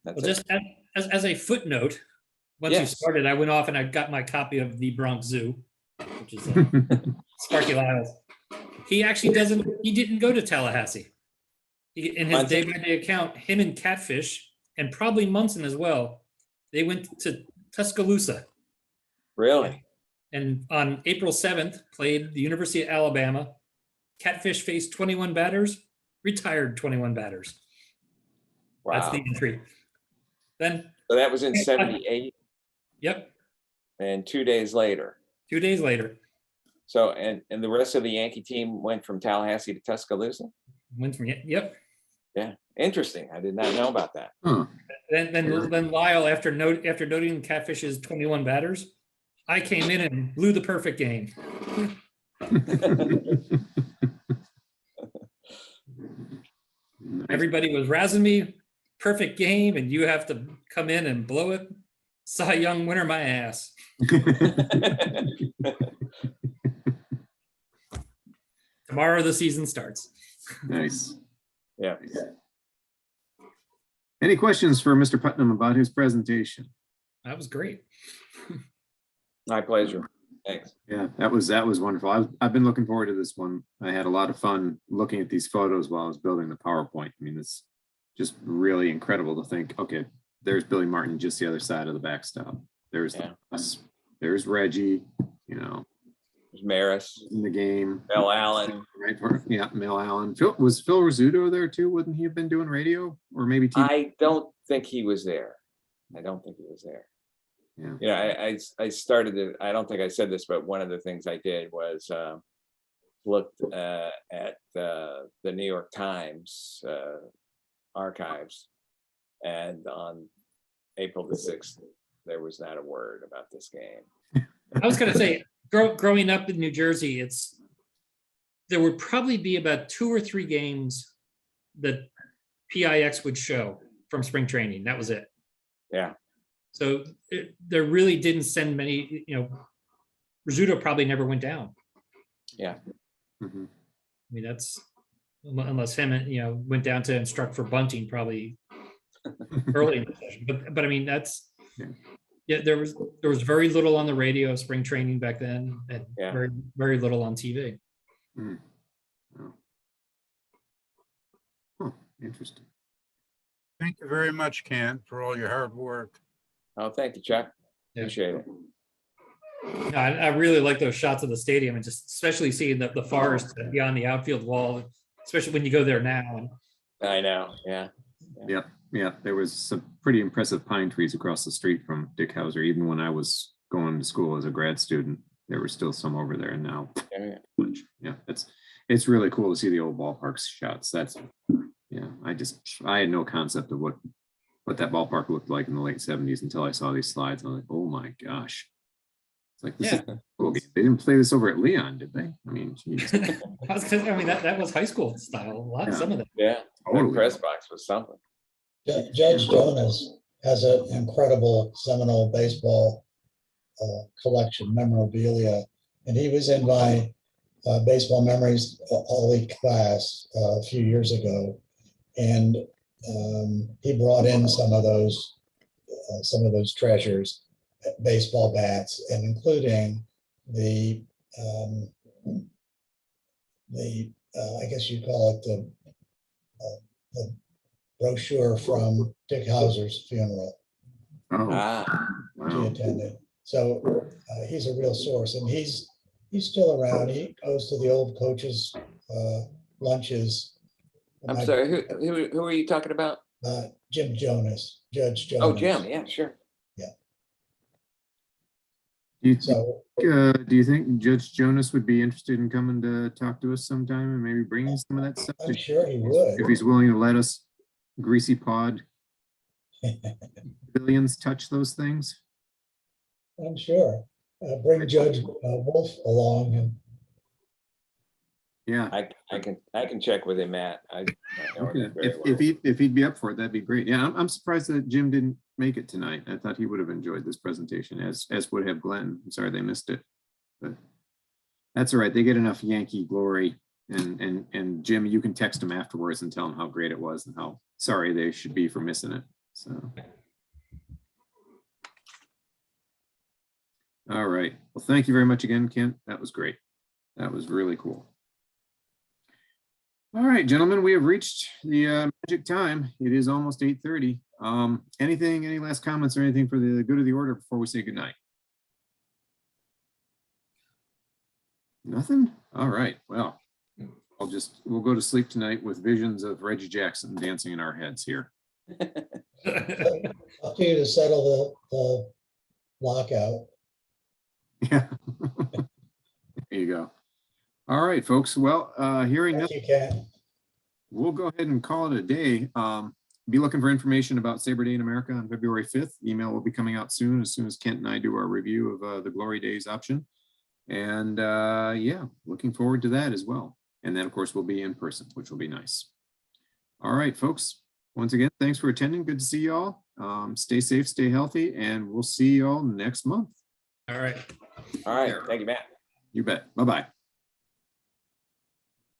Well, just as a footnote, once you started, I went off and I got my copy of The Bronx Zoo, which is Sparky Lyles. He didn't go to Tallahassee. In his day-by-day account, him and Catfish, and probably Munson as well, they went to Tuscaloosa. Really? And on April 7th, played the University of Alabama. Catfish faced 21 batters, retired 21 batters. Wow. That's the entry. Then. So that was in 78? Yep. And 2 days later. 2 days later. So, and the rest of the Yankee team went from Tallahassee to Tuscaloosa? Yep. Yeah, interesting. I did not know about that. Huh. Then Lyle, after noting Catfish's 21 batters, I came in and blew the perfect game. Everybody was razzing me, perfect game, and you have to come in and blow it. Cy Young winner my ass. Tomorrow the season starts. Nice. Yeah. Any questions for Mr. Putnam about his presentation? That was great. My pleasure. Thanks. Yeah, that was wonderful. I've been looking forward to this one. I had a lot of fun looking at these photos while I was building the PowerPoint. I mean, it's just really incredible to think, okay, there's Billy Martin just the other side of the backstop. There's us. There's Reggie, There's Maris in the game. Mel Allen. Right. Yeah, Mel Allen. Was Phil Rizzuto there too? Wouldn't he have been doing radio or maybe TV? I don't think he was there. Yeah. I started it. I don't think I said this, but one of the things I did was looked at the New York Times archives, and on April the 6th, there was not a word about this game. I was going to say, growing up in New Jersey, there would probably be about 2 or 3 games that PIX would show from spring training. That was it. Yeah. So there really didn't send many, Rizzuto probably never went down. Yeah. Mhm. I mean, that's unless him, went down to instruct for bunting probably early in the session. But I mean, that's, Yeah. there was very little on the radio of spring training back then, and Yeah. very, very little on TV. Mm. Oh. Huh, interesting. Thank you very much, Ken, for all your hard work. Oh, thank you, Chuck. Yeah. Appreciate it. No, I really like those shots of the stadium, and just especially seeing the forest beyond the outfield wall, especially when you go there now. I know. Yeah. Yeah, there was some pretty impressive pine trees across the street from Dick Hauser. Even when I was going to school as a grad student, there were still some over there. And now, Yeah. it's really cool to see the old ballpark shots. I had no concept of what that ballpark looked like in the late 70s until I saw these slides. I was like, oh my gosh. It's like, this is a cool game. They didn't play this over at Leon, did they? I mean, geez. That was high school style. Some of that. Yeah. Totally. The press box was something. Judge Jonas has an incredible Seminole baseball collection, memorabilia, and he was in my baseball memories all-week class a few years ago, and he brought in some of those treasures, baseball bats, and including the I guess you call it the brochure from Dick Hauser's funeral Oh, he wow. attended. So he's a real source, and he's still around. He goes to the old coaches' lunches. I'm sorry. Who are you talking about? Jim Jonas, Judge Jonas. Oh, Jim. Yeah, sure. So Do you think Judge Jonas would be interested in coming to talk to us sometime and maybe bringing some of that stuff? I'm sure he would. If he's willing to let us greasy pod billions touch those things. I'm sure. Bring Judge Wolf along, and Yeah. I can check with him, Matt. I know him very well. If he'd be up for it, that'd be great. Yeah, I'm surprised that Jim didn't make it tonight. I thought he would have enjoyed this presentation, as would have Glenn. I'm sorry they missed it, but that's all right. They get enough Yankee glory. And Jim, you can text him afterwards and tell him how great it was and how sorry they should be for missing it. So. All right. Well, thank you very much again, Kent. That was great. That was really cool. All right, gentlemen, we have reached the magic time. It is almost 8:30. Any last comments or anything for the good of the order before we say goodnight? Nothing? All right. Well, we'll go to sleep tonight with visions of Reggie Jackson dancing in our heads here. up to you to settle the lockout. Yeah. There you go. All right, folks. Well, hearing Thank nothing, you, Ken. we'll go ahead and call it a day. Be looking for information about SABR Day in America on February 5th. Email will be coming out soon as Kent and I do our review of the Glory Days option. And yeah, looking forward to that as well. And then, of course, we'll be in person, which will be nice. All right, folks. Once again, thanks for attending. Good to see you all. Stay safe, stay healthy, and we'll see you all next month. All right. All right. Thank you, Matt. You bet. Bye-bye.